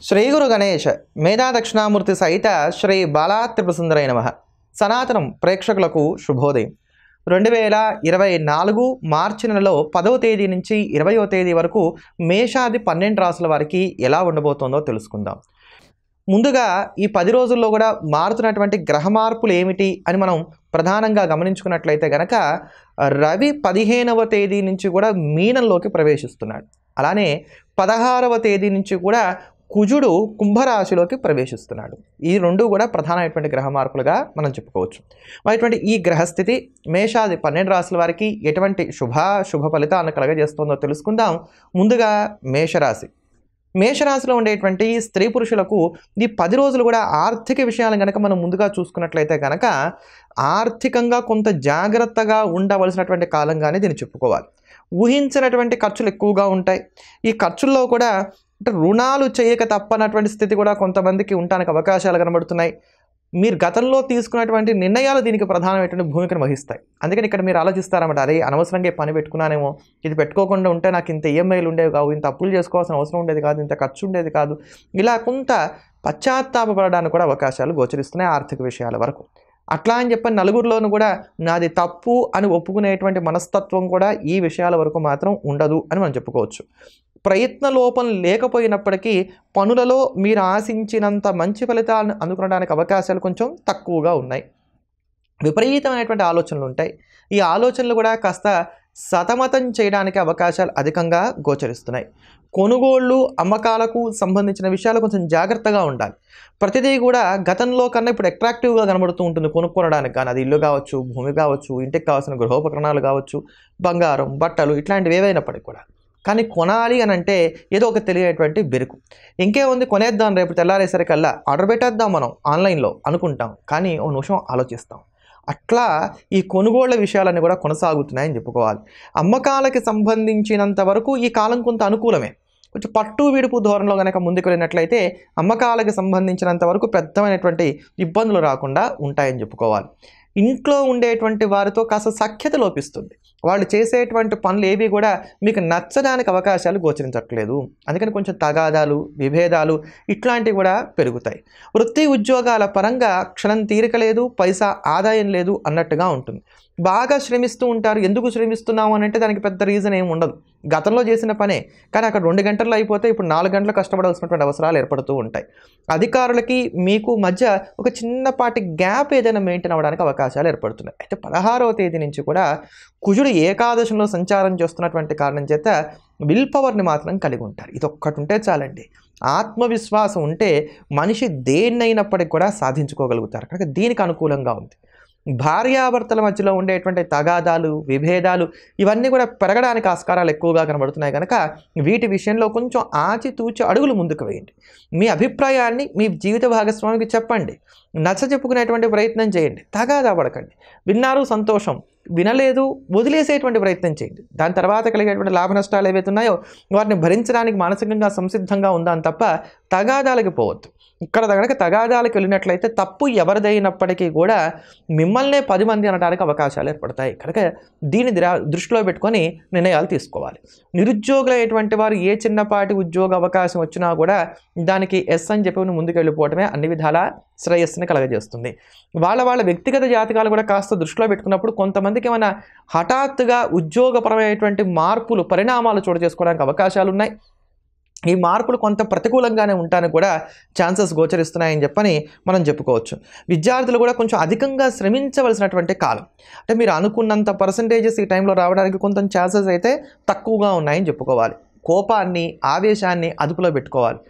శ్రీ గురు గణేష్ మేధా దక్షిణామూర్తి సహిత శ్రీ బాలా త్రిపురసుందరై నమః. సనాతనం ప్రేక్షకులకు శుభోదయం. 2024 మార్చి నెలలో 10వ తేదీ నుంచి 20వ తేదీ వరకు మేషాది 12 రాసుల వారికి ఎలా ఉండబోతోందో తెలుసుకుందాం. ముందుగా ఈ 10 రోజుల్లో కూడా మారుతున్నటువంటి గ్రహ మార్పులు ఏమిటి అని మనం ప్రధానంగా గమనించుకున్నట్లయితే గనక రవి 15వ తేదీ నుంచి కూడా మీనంలోకి ప్రవేశిస్తున్నాడు. అలానే 16వ తేదీ నుంచి కూడా కుజుడు కుంభరాశిలోకి ప్రవేశిస్తున్నాడు. ఈ రెండు కూడా ప్రధానమైనటువంటి గ్రహ మార్పులుగా మనం చెప్పుకోవచ్చు. అటువంటి ఈ గ్రహస్థితి మేషాది 12 రాశుల వారికి ఎటువంటి శుభ ఫలితాలను కలగజేస్తుందో తెలుసుకుందాం. ముందుగా మేషరాశిలో ఉండేటువంటి స్త్రీ పురుషులకు ఈ 10 రోజులు కూడా ఆర్థిక విషయాలను కనుక మనం ముందుగా చూసుకున్నట్లయితే కనుక ఆర్థికంగా కొంత జాగ్రత్తగా ఉండవలసినటువంటి కాలంగానే దీన్ని చెప్పుకోవాలి. ఊహించినటువంటి ఖర్చులు ఎక్కువగా ఉంటాయి. ఈ ఖర్చుల్లో కూడా అంటే రుణాలు చేయక తప్పనటువంటి స్థితి కూడా కొంతమందికి ఉండడానికి అవకాశాలు కనబడుతున్నాయి. మీరు గతంలో తీసుకున్నటువంటి నిర్ణయాలు దీనికి ప్రధానమైనటువంటి భూమికను వహిస్తాయి. అందుకని ఇక్కడ మీరు ఆలోచిస్తారన్నమాట, అరే అనవసరంగా పని పెట్టుకున్నానేమో, ఇది పెట్టుకోకుండా ఉంటే నాకు ఇంత ఈఎంఐలు ఉండేవి కావు, ఇంత అప్పులు చేసుకోవాల్సిన అవసరం ఉండేది కాదు, ఇంత ఖర్చు ఉండేది కాదు, ఇలా కొంత పశ్చాత్తాపపడడానికి కూడా అవకాశాలు గోచరిస్తున్నాయి ఆర్థిక విషయాల వరకు. అట్లా అని చెప్పి నలుగురిలోనూ కూడా నాది తప్పు అని ఒప్పుకునేటువంటి మనస్తత్వం కూడా ఈ విషయాల వరకు మాత్రం ఉండదు అని మనం చెప్పుకోవచ్చు. ప్రయత్న లోపం లేకపోయినప్పటికీ పనులలో మీరు ఆశించినంత మంచి ఫలితాలను అందుకోవడానికి అవకాశాలు కొంచెం తక్కువగా ఉన్నాయి. విపరీతమైనటువంటి ఆలోచనలు ఉంటాయి. ఈ ఆలోచనలు కూడా కాస్త సతమతం చేయడానికి అవకాశాలు అధికంగా గోచరిస్తున్నాయి. కొనుగోళ్ళు అమ్మకాలకు సంబంధించిన విషయాలు కొంచెం జాగ్రత్తగా ఉండాలి. ప్రతిదీ కూడా గతంలో కన్నా ఇప్పుడు అట్రాక్టివ్గా కనబడుతూ ఉంటుంది కొనుక్కోవడానికి. కానీ అది ఇల్లు కావచ్చు, భూమి కావచ్చు, ఇంటికి కావాల్సిన గృహోపకరణాలు కావచ్చు, బంగారం, బట్టలు ఇట్లాంటివి ఏవైనప్పటికీ కూడా. కానీ కొనాలి అని అంటే ఏదో ఒక తెలియనటువంటి బెరుకు. ఇంకేముంది, కొనేద్దాం, రేపు తెల్లారేసరికల్లా ఆర్డర్ పెట్టేద్దాం మనం ఆన్లైన్లో అనుకుంటాం, కానీ ఓ నిమిషం ఆలోచిస్తాం. అట్లా ఈ కొనుగోళ్ల విషయాలన్నీ కూడా కొనసాగుతున్నాయని చెప్పుకోవాలి. అమ్మకాలకి సంబంధించినంత వరకు ఈ కాలం కొంత అనుకూలమే. కొంచెం పట్టు విడుపు ధోరణిలో కనుక ముందుకు వెళ్ళినట్లయితే అమ్మకాలకు సంబంధించినంత వరకు పెద్దమైనటువంటి ఇబ్బందులు రాకుండా ఉంటాయని చెప్పుకోవాలి. ఇంట్లో ఉండేటువంటి వారితో కాస్త సఖ్యత లోపిస్తుంది. వాళ్ళు చేసేటువంటి పనులు ఏవి కూడా మీకు నచ్చడానికి అవకాశాలు గోచరించట్లేదు. అందుకని కొంచెం తగాదాలు, విభేదాలు ఇట్లాంటివి కూడా పెరుగుతాయి. వృత్తి ఉద్యోగాల పరంగా క్షణం తీరిక లేదు, పైసా ఆదాయం లేదు అన్నట్టుగా ఉంటుంది. బాగా శ్రమిస్తూ ఉంటారు. ఎందుకు శ్రమిస్తున్నాము అని అంటే దానికి పెద్ద రీజన్ ఏమి ఉండదు. గతంలో చేసిన పనే, కానీ అక్కడ 2 గంటల్లో అయిపోతే ఇప్పుడు 4 గంటలు కష్టపడాల్సినటువంటి అవసరాలు ఏర్పడుతూ ఉంటాయి. అధికారులకి మీకు మధ్య ఒక చిన్నపాటి గ్యాప్ ఏదైనా మెయింటైన్ అవ్వడానికి అవకాశాలు ఏర్పడుతున్నాయి. అయితే 16వ తేదీ నుంచి కూడా కుజుడు ఏకాదశంలో సంచారం చేస్తున్నటువంటి కారణం చేత విల్ పవర్ని మాత్రం కలిగి ఉంటారు. ఇది ఒక్కటి ఉంటే చాలండి. ఆత్మవిశ్వాసం ఉంటే మనిషి దేన్నైనప్పటికీ కూడా సాధించుకోగలుగుతారు. కనుక దీనికి అనుకూలంగా ఉంది. భార్యాభర్తల మధ్యలో ఉండేటువంటి తగాదాలు, విభేదాలు ఇవన్నీ కూడా పెరగడానికి ఆస్కారాలు ఎక్కువగా కనబడుతున్నాయి. కనుక వీటి విషయంలో కొంచెం ఆచితూచి అడుగులు ముందుకు వేయండి. మీ అభిప్రాయాన్ని మీ జీవిత భాగస్వామికి చెప్పండి. నచ్చ చెప్పుకునేటువంటి ప్రయత్నం చేయండి. తగాదా పడకండి. విన్నారు సంతోషం, వినలేదు వదిలేసేటువంటి ప్రయత్నం చేయండి. దాని తర్వాత కలిగేటువంటి లాభ నష్టాలు ఏవైతే ఉన్నాయో వాటిని భరించడానికి మానసికంగా సంసిద్ధంగా ఉందాని తప్ప తగాదాలకి పోవద్దు. ఇక్కడ కనుక తగాదాలకు వెళ్ళినట్లయితే తప్పు ఎవరిదైనప్పటికీ కూడా మిమ్మల్నే 10 మంది అనడానికి అవకాశాలు ఏర్పడతాయి. కనుక దీన్ని దృష్టిలో పెట్టుకొని నిర్ణయాలు తీసుకోవాలి. నిరుద్యోగులైనటువంటి వారు ఏ చిన్నపాటి ఉద్యోగ అవకాశం వచ్చినా కూడా దానికి ఎస్ అని చెప్పి ముందుకు వెళ్ళిపోవటమే అన్ని విధాల శ్రేయస్సుని కలగజేస్తుంది. వాళ్ళ వ్యక్తిగత జాతకాలు కూడా కాస్త దృష్టిలో పెట్టుకున్నప్పుడు కొంతమందికి ఏమైనా హఠాత్తుగా ఉద్యోగపరమైనటువంటి మార్పులు, పరిణామాలు చోటు చేసుకోవడానికి అవకాశాలు ఉన్నాయి. ఈ మార్పులు కొంత ప్రతికూలంగానే ఉండడానికి కూడా ఛాన్సెస్ గోచరిస్తున్నాయని చెప్పని మనం చెప్పుకోవచ్చు. విద్యార్థులు కూడా కొంచెం అధికంగా శ్రమించవలసినటువంటి కాలం. అంటే మీరు అనుకున్నంత పర్సంటేజెస్ ఈ టైంలో రావడానికి కొంచెం ఛాన్సెస్ అయితే తక్కువగా ఉన్నాయని చెప్పుకోవాలి. కోపాన్ని, ఆవేశాన్ని అదుపులో పెట్టుకోవాలి.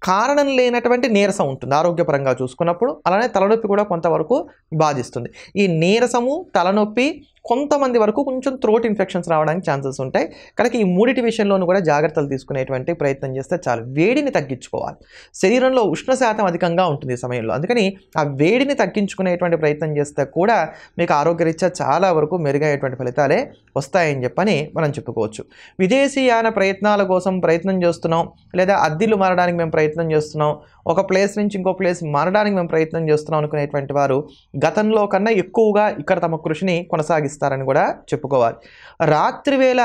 కారణం లేనటువంటి నీరసం ఉంటుంది ఆరోగ్యపరంగా చూసుకున్నప్పుడు. అలానే తలనొప్పి కూడా కొంతవరకు బాధిస్తుంది. ఈ నీరసము, తలనొప్పి, కొంతమంది వరకు కొంచెం థ్రోట్ ఇన్ఫెక్షన్స్ రావడానికి ఛాన్సెస్ ఉంటాయి. కనుక ఈ మూడిటి విషయంలోనూ కూడా జాగ్రత్తలు తీసుకునేటువంటి ప్రయత్నం చేస్తే చాలు. వేడిని తగ్గించుకోవాలి. శరీరంలో ఉష్ణ శాతం అధికంగా ఉంటుంది ఈ సమయంలో. అందుకని ఆ వేడిని తగ్గించుకునేటువంటి ప్రయత్నం చేస్తే కూడా మీకు ఆరోగ్యరీత్యా చాలా వరకు మెరుగైనటువంటి ఫలితాలే వస్తాయని చెప్పని మనం చెప్పుకోవచ్చు. విదేశీయాన ప్రయత్నాల కోసం ప్రయత్నం చేస్తున్నాం, లేదా అద్దెలు మారడానికి మేము ప్రయత్నం చేస్తున్నాం, ఒక ప్లేస్ నుంచి ఇంకో ప్లేస్ మారడానికి మేము ప్రయత్నం చేస్తున్నాం అనుకునేటువంటి వారు గతంలో కన్నా ఎక్కువగా ఇక్కడ తమ కృషిని కొనసాగిస్తారు. సాగిస్తారని కూడా చెప్పుకోవాలి. రాత్రి వేళ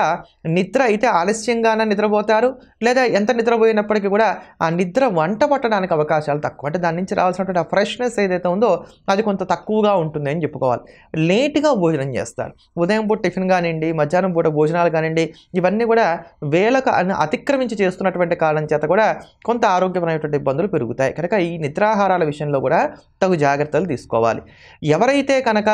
నిద్ర అయితే ఆలస్యంగానే నిద్రపోతారు, లేదా ఎంత నిద్రపోయినప్పటికీ కూడా ఆ నిద్ర వంట పట్టడానికి అవకాశాలు తక్కువ. అంటే దాని నుంచి రావాల్సినటువంటి ఆ ఫ్రెష్నెస్ ఏదైతే ఉందో అది కొంత తక్కువగా ఉంటుంది అని చెప్పుకోవాలి. లేటుగా భోజనం చేస్తారు. ఉదయం పూట టిఫిన్ కానివ్వండి, మధ్యాహ్నం పూట భోజనాలు కానివ్వండి, ఇవన్నీ కూడా వేళకు అతిక్రమించి చేస్తున్నటువంటి కారణం చేత కూడా కొంత ఆరోగ్యపరమైనటువంటి ఇబ్బందులు పెరుగుతాయి. కనుక ఈ నిద్రాహారాల విషయంలో కూడా తగు జాగ్రత్తలు తీసుకోవాలి. ఎవరైతే కనుక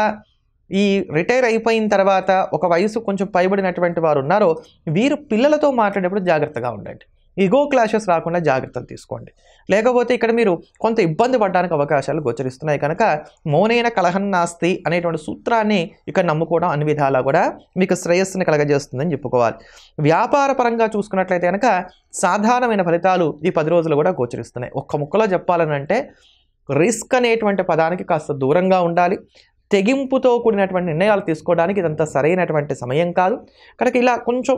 ఈ రిటైర్ అయిపోయిన తర్వాత ఒక వయసు కొంచెం పైబడినటువంటి వారు ఉన్నారో వీరు పిల్లలతో మాట్లాడేటప్పుడు జాగ్రత్తగా ఉండండి. ఈగో క్లాషెస్ రాకుండా జాగ్రత్తలు తీసుకోండి. లేకపోతే ఇక్కడ మీరు కొంత ఇబ్బంది పడడానికి అవకాశాలు గోచరిస్తున్నాయి. కనుక మౌనైన కలహం నాస్తి అనేటువంటి సూత్రాన్ని ఇక్కడ నమ్ముకోవడం అన్ని విధాలా కూడా మీకు శ్రేయస్సుని కలగజేస్తుందని చెప్పుకోవాలి. వ్యాపార పరంగా చూసుకున్నట్లయితే కనుక సాధారణమైన ఫలితాలు ఈ 10 రోజులు కూడా గోచరిస్తున్నాయి. ఒక్క ముక్కలో చెప్పాలనంటే రిస్క్ అనేటువంటి పదానికి కాస్త దూరంగా ఉండాలి. తెగింపుతో కూడినటువంటి నిర్ణయాలు తీసుకోవడానికి ఇదంతా సరైనటువంటి సమయం కాదు. కనుక ఇలా కొంచెం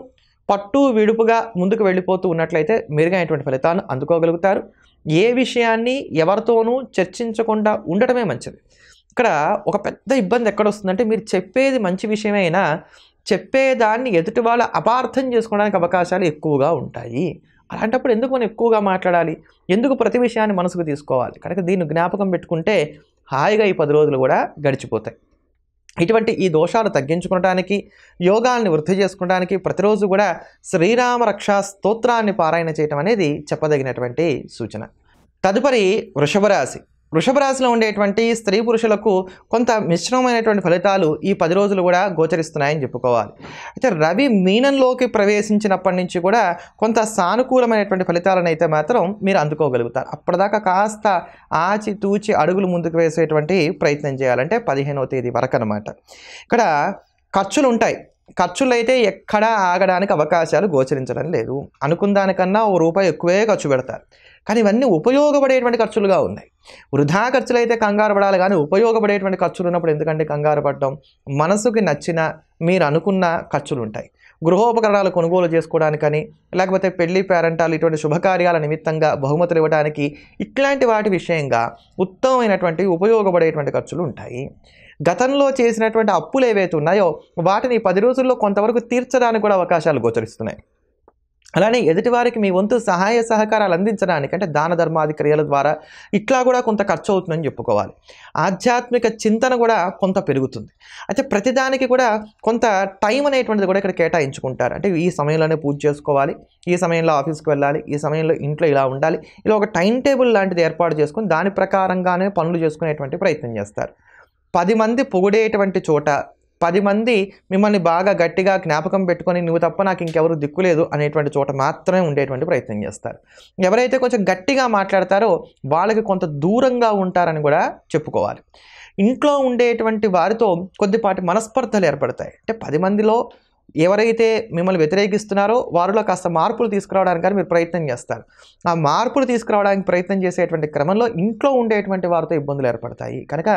పట్టు విడుపుగా ముందుకు వెళ్ళిపోతూ ఉన్నట్లయితే మెరుగైనటువంటి ఫలితాలను అందుకోగలుగుతారు. ఏ విషయాన్ని ఎవరితోనూ చర్చించకుండా ఉండటమే మంచిది. ఇక్కడ ఒక పెద్ద ఇబ్బంది ఎక్కడొస్తుందంటే మీరు చెప్పేది మంచి విషయమే అయినా చెప్పేదాన్ని ఎదుటి వాళ్ళు అపార్థం చేసుకోవడానికి అవకాశాలు ఎక్కువగా ఉంటాయి. అలాంటప్పుడు ఎందుకు మనం ఎక్కువగా మాట్లాడాలి? ఎందుకు ప్రతి విషయాన్ని మనసుకు తీసుకోవాలి? కనుక దీన్ని జ్ఞాపకం పెట్టుకుంటే హాయిగా ఈ 10 రోజులు కూడా గడిచిపోతాయి. ఇటువంటి ఈ దోషాలు తగ్గించుకోవడానికి, యోగాల్ని వృద్ధి చేసుకోవడానికి ప్రతిరోజు కూడా శ్రీరామ రక్షా స్తోత్రాన్ని పారాయణ చేయటం అనేది చెప్పదగినటువంటి సూచన. తదుపరి వృషభ రాశి. వృషభ రాశిలో ఉండేటువంటి స్త్రీ పురుషులకు కొంత మిశ్రమమైనటువంటి ఫలితాలు ఈ 10 రోజులు కూడా గోచరిస్తున్నాయని చెప్పుకోవాలి. అయితే రవి మీనంలోకి ప్రవేశించినప్పటి నుంచి కూడా కొంత సానుకూలమైనటువంటి ఫలితాలను అయితే మాత్రం మీరు అందుకోగలుగుతారు. అప్పటిదాకా కాస్త ఆచి తూచి అడుగులు ముందుకు వేసేటువంటి ప్రయత్నం చేయాలంటే 15వ తేదీ వరకు అనమాట. ఇక్కడ ఖర్చులు ఉంటాయి. ఖర్చులు అయితే ఎక్కడా ఆగడానికి అవకాశాలు గోచరించడం లేదు. అనుకున్న దానికన్నా ₹1 ఎక్కువే ఖర్చు పెడతారు. కానీ ఇవన్నీ ఉపయోగపడేటువంటి ఖర్చులుగా ఉన్నాయి. వృధా ఖర్చులు అయితే కంగారు పడాలి, కానీ ఉపయోగపడేటువంటి ఖర్చులు ఉన్నప్పుడు ఎందుకంటే కంగారు పడడం? మనసుకి నచ్చిన మీరు అనుకున్న ఖర్చులు ఉంటాయి. గృహోపకరణాలు కొనుగోలు చేసుకోవడానికని, లేకపోతే పెళ్లి పేరంటాలు ఇటువంటి శుభకార్యాల నిమిత్తంగా బహుమతులు ఇవ్వడానికి, ఇట్లాంటి వాటి విషయంగా ఉత్తమమైనటువంటి ఉపయోగపడేటువంటి ఖర్చులు ఉంటాయి. గతంలో చేసినటువంటి అప్పులు ఏవైతే ఉన్నాయో వాటిని 10 రోజుల్లో కొంతవరకు తీర్చడానికి కూడా అవకాశాలు గోచరిస్తున్నాయి. అలానే ఎదుటివారికి మీ వంతు సహాయ సహకారాలు అందించడానికి అంటే దాన ధర్మాది క్రియల ద్వారా ఇట్లా కూడా కొంత ఖర్చు అవుతుందని చెప్పుకోవాలి. ఆధ్యాత్మిక చింతన కూడా కొంత పెరుగుతుంది. అయితే ప్రతిదానికి కూడా కొంత టైం అనేటువంటిది కూడా ఇక్కడ కేటాయించుకుంటారు. అంటే ఈ సమయంలోనే పూజ చేసుకోవాలి, ఈ సమయంలో ఆఫీస్కి వెళ్ళాలి, ఈ సమయంలో ఇంట్లో ఇలా ఉండాలి, ఇలా ఒక టైం టేబుల్ లాంటిది ఏర్పాటు చేసుకొని దాని ప్రకారంగానే పనులు చేసుకునేటువంటి ప్రయత్నం చేస్తారు. 10 మంది పొగిడేటువంటి చోట 10 మంది మిమ్మల్ని బాగా గట్టిగా జ్ఞాపకం పెట్టుకొని నువ్వు తప్ప నాకు ఇంకెవరు దిక్కులేదు అనేటువంటి చోట మాత్రమే ఉండేటువంటి ప్రయత్నం చేస్తారు. ఎవరైతే కొంచెం గట్టిగా మాట్లాడతారో వాళ్ళకి కొంత దూరంగా ఉంటారని కూడా చెప్పుకోవాలి. ఇంట్లో ఉండేటువంటి వారితో కొద్దిపాటి మనస్పర్ధలు ఏర్పడతాయి. అంటే 10 మందిలో ఎవరైతే మిమ్మల్ని వ్యతిరేకిస్తున్నారో వారిలో కాస్త మార్పులు తీసుకురావడానికి కానీ మీరు ప్రయత్నం చేస్తారు. ఆ మార్పులు తీసుకురావడానికి ప్రయత్నం చేసేటువంటి క్రమంలో ఇంట్లో ఉండేటువంటి వారితో ఇబ్బందులు ఏర్పడతాయి. కనుక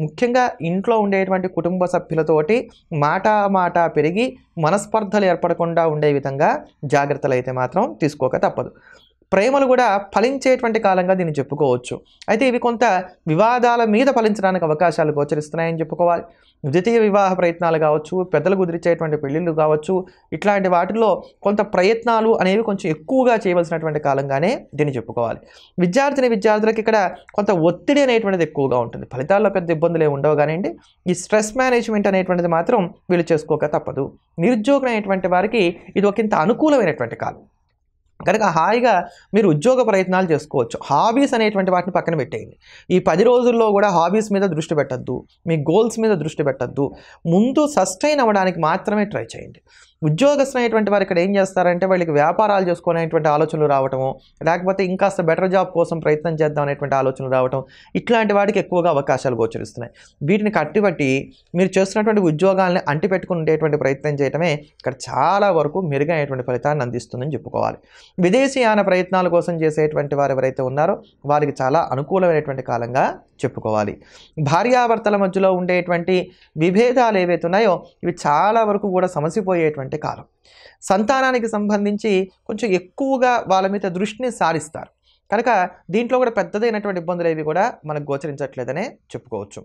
ముఖ్యంగా ఇంట్లో ఉండేటువంటి కుటుంబ సభ్యులతోటి మాట పెరిగి మనస్పర్ధలు ఏర్పడకుండా ఉండే విధంగా జాగ్రత్తలు అయితే మాత్రం తీసుకోక తప్పదు. ప్రేమలు కూడా ఫలించేటువంటి కాలంగా దీన్ని చెప్పుకోవచ్చు. అయితే ఇవి కొంత వివాదాల మీద ఫలించడానికి అవకాశాలు గోచరిస్తున్నాయని చెప్పుకోవాలి. ద్వితీయ వివాహ ప్రయత్నాలు కావచ్చు, పెద్దలు కుదిరిచేటువంటి పెళ్ళిళ్ళు కావచ్చు, ఇట్లాంటి వాటిల్లో కొంత ప్రయత్నాలు అనేవి కొంచెం ఎక్కువగా చేయవలసినటువంటి కాలంగానే దీన్ని చెప్పుకోవాలి. విద్యార్థులకి ఇక్కడ కొంత ఒత్తిడి అనేటువంటిది ఎక్కువగా ఉంటుంది. ఫలితాల్లో పెద్ద ఇబ్బందులు ఏమి ఉండవు కానివ్వండి, ఈ స్ట్రెస్ మేనేజ్మెంట్ అనేటువంటిది మాత్రం వీళ్ళు చేసుకోక తప్పదు. నిరుద్యోగం అనేటువంటి వారికి ఇది ఒకంత అనుకూలమైనటువంటి కాలం. కనుక హాయిగా మీరు ఉద్యోగ ప్రయత్నాలు చేసుకోవచ్చు. హాబీస్ అనేటువంటి వాటిని పక్కన పెట్టేయండి. ఈ 10 రోజుల్లో కూడా హాబీస్ మీద దృష్టి పెట్టద్దు, మీ గోల్స్ మీద దృష్టి పెట్టద్దు. ముందు సస్టైన్ అవ్వడానికి మాత్రమే ట్రై చేయండి. ఉద్యోగస్తులు అనేటువంటి వారు ఇక్కడ ఏం చేస్తారంటే వాళ్ళకి వ్యాపారాలు చేసుకునేటువంటి ఆలోచనలు రావటము, లేకపోతే ఇంకాస్త బెటర్ జాబ్ కోసం ప్రయత్నం చేద్దాం అనేటువంటి ఆలోచనలు రావటం, ఇట్లాంటి వాటికి ఎక్కువగా అవకాశాలు గోచరిస్తున్నాయి. వీటిని కట్టిబట్టి మీరు చేస్తున్నటువంటి ఉద్యోగాల్ని అంటిపెట్టుకుని ఉండేటువంటి ప్రయత్నం చేయటమే ఇక్కడ చాలా వరకు మెరుగైనటువంటి ఫలితాన్ని అందిస్తుందని చెప్పుకోవాలి. విదేశీయాన ప్రయత్నాల కోసం చేసేటువంటి వారు ఎవరైతే ఉన్నారో వారికి చాలా అనుకూలమైనటువంటి కాలంగా చెప్పుకోవాలి. భార్యాభర్తల మధ్యలో ఉండేటువంటి విభేదాలు ఏవైతే ఉన్నాయో ఇవి చాలా వరకు కూడా సమసిపోయేటువంటి కాలం. సంతానానికి సంబంధించి కొంచెం ఎక్కువగా వాళ్ళ మీద దృష్టిని సారిస్తారు. కనుక దీంట్లో కూడా పెద్దదైనటువంటి ఇబ్బందులు ఏవి కూడా మనకు గోచరించట్లేదనే చెప్పుకోవచ్చు.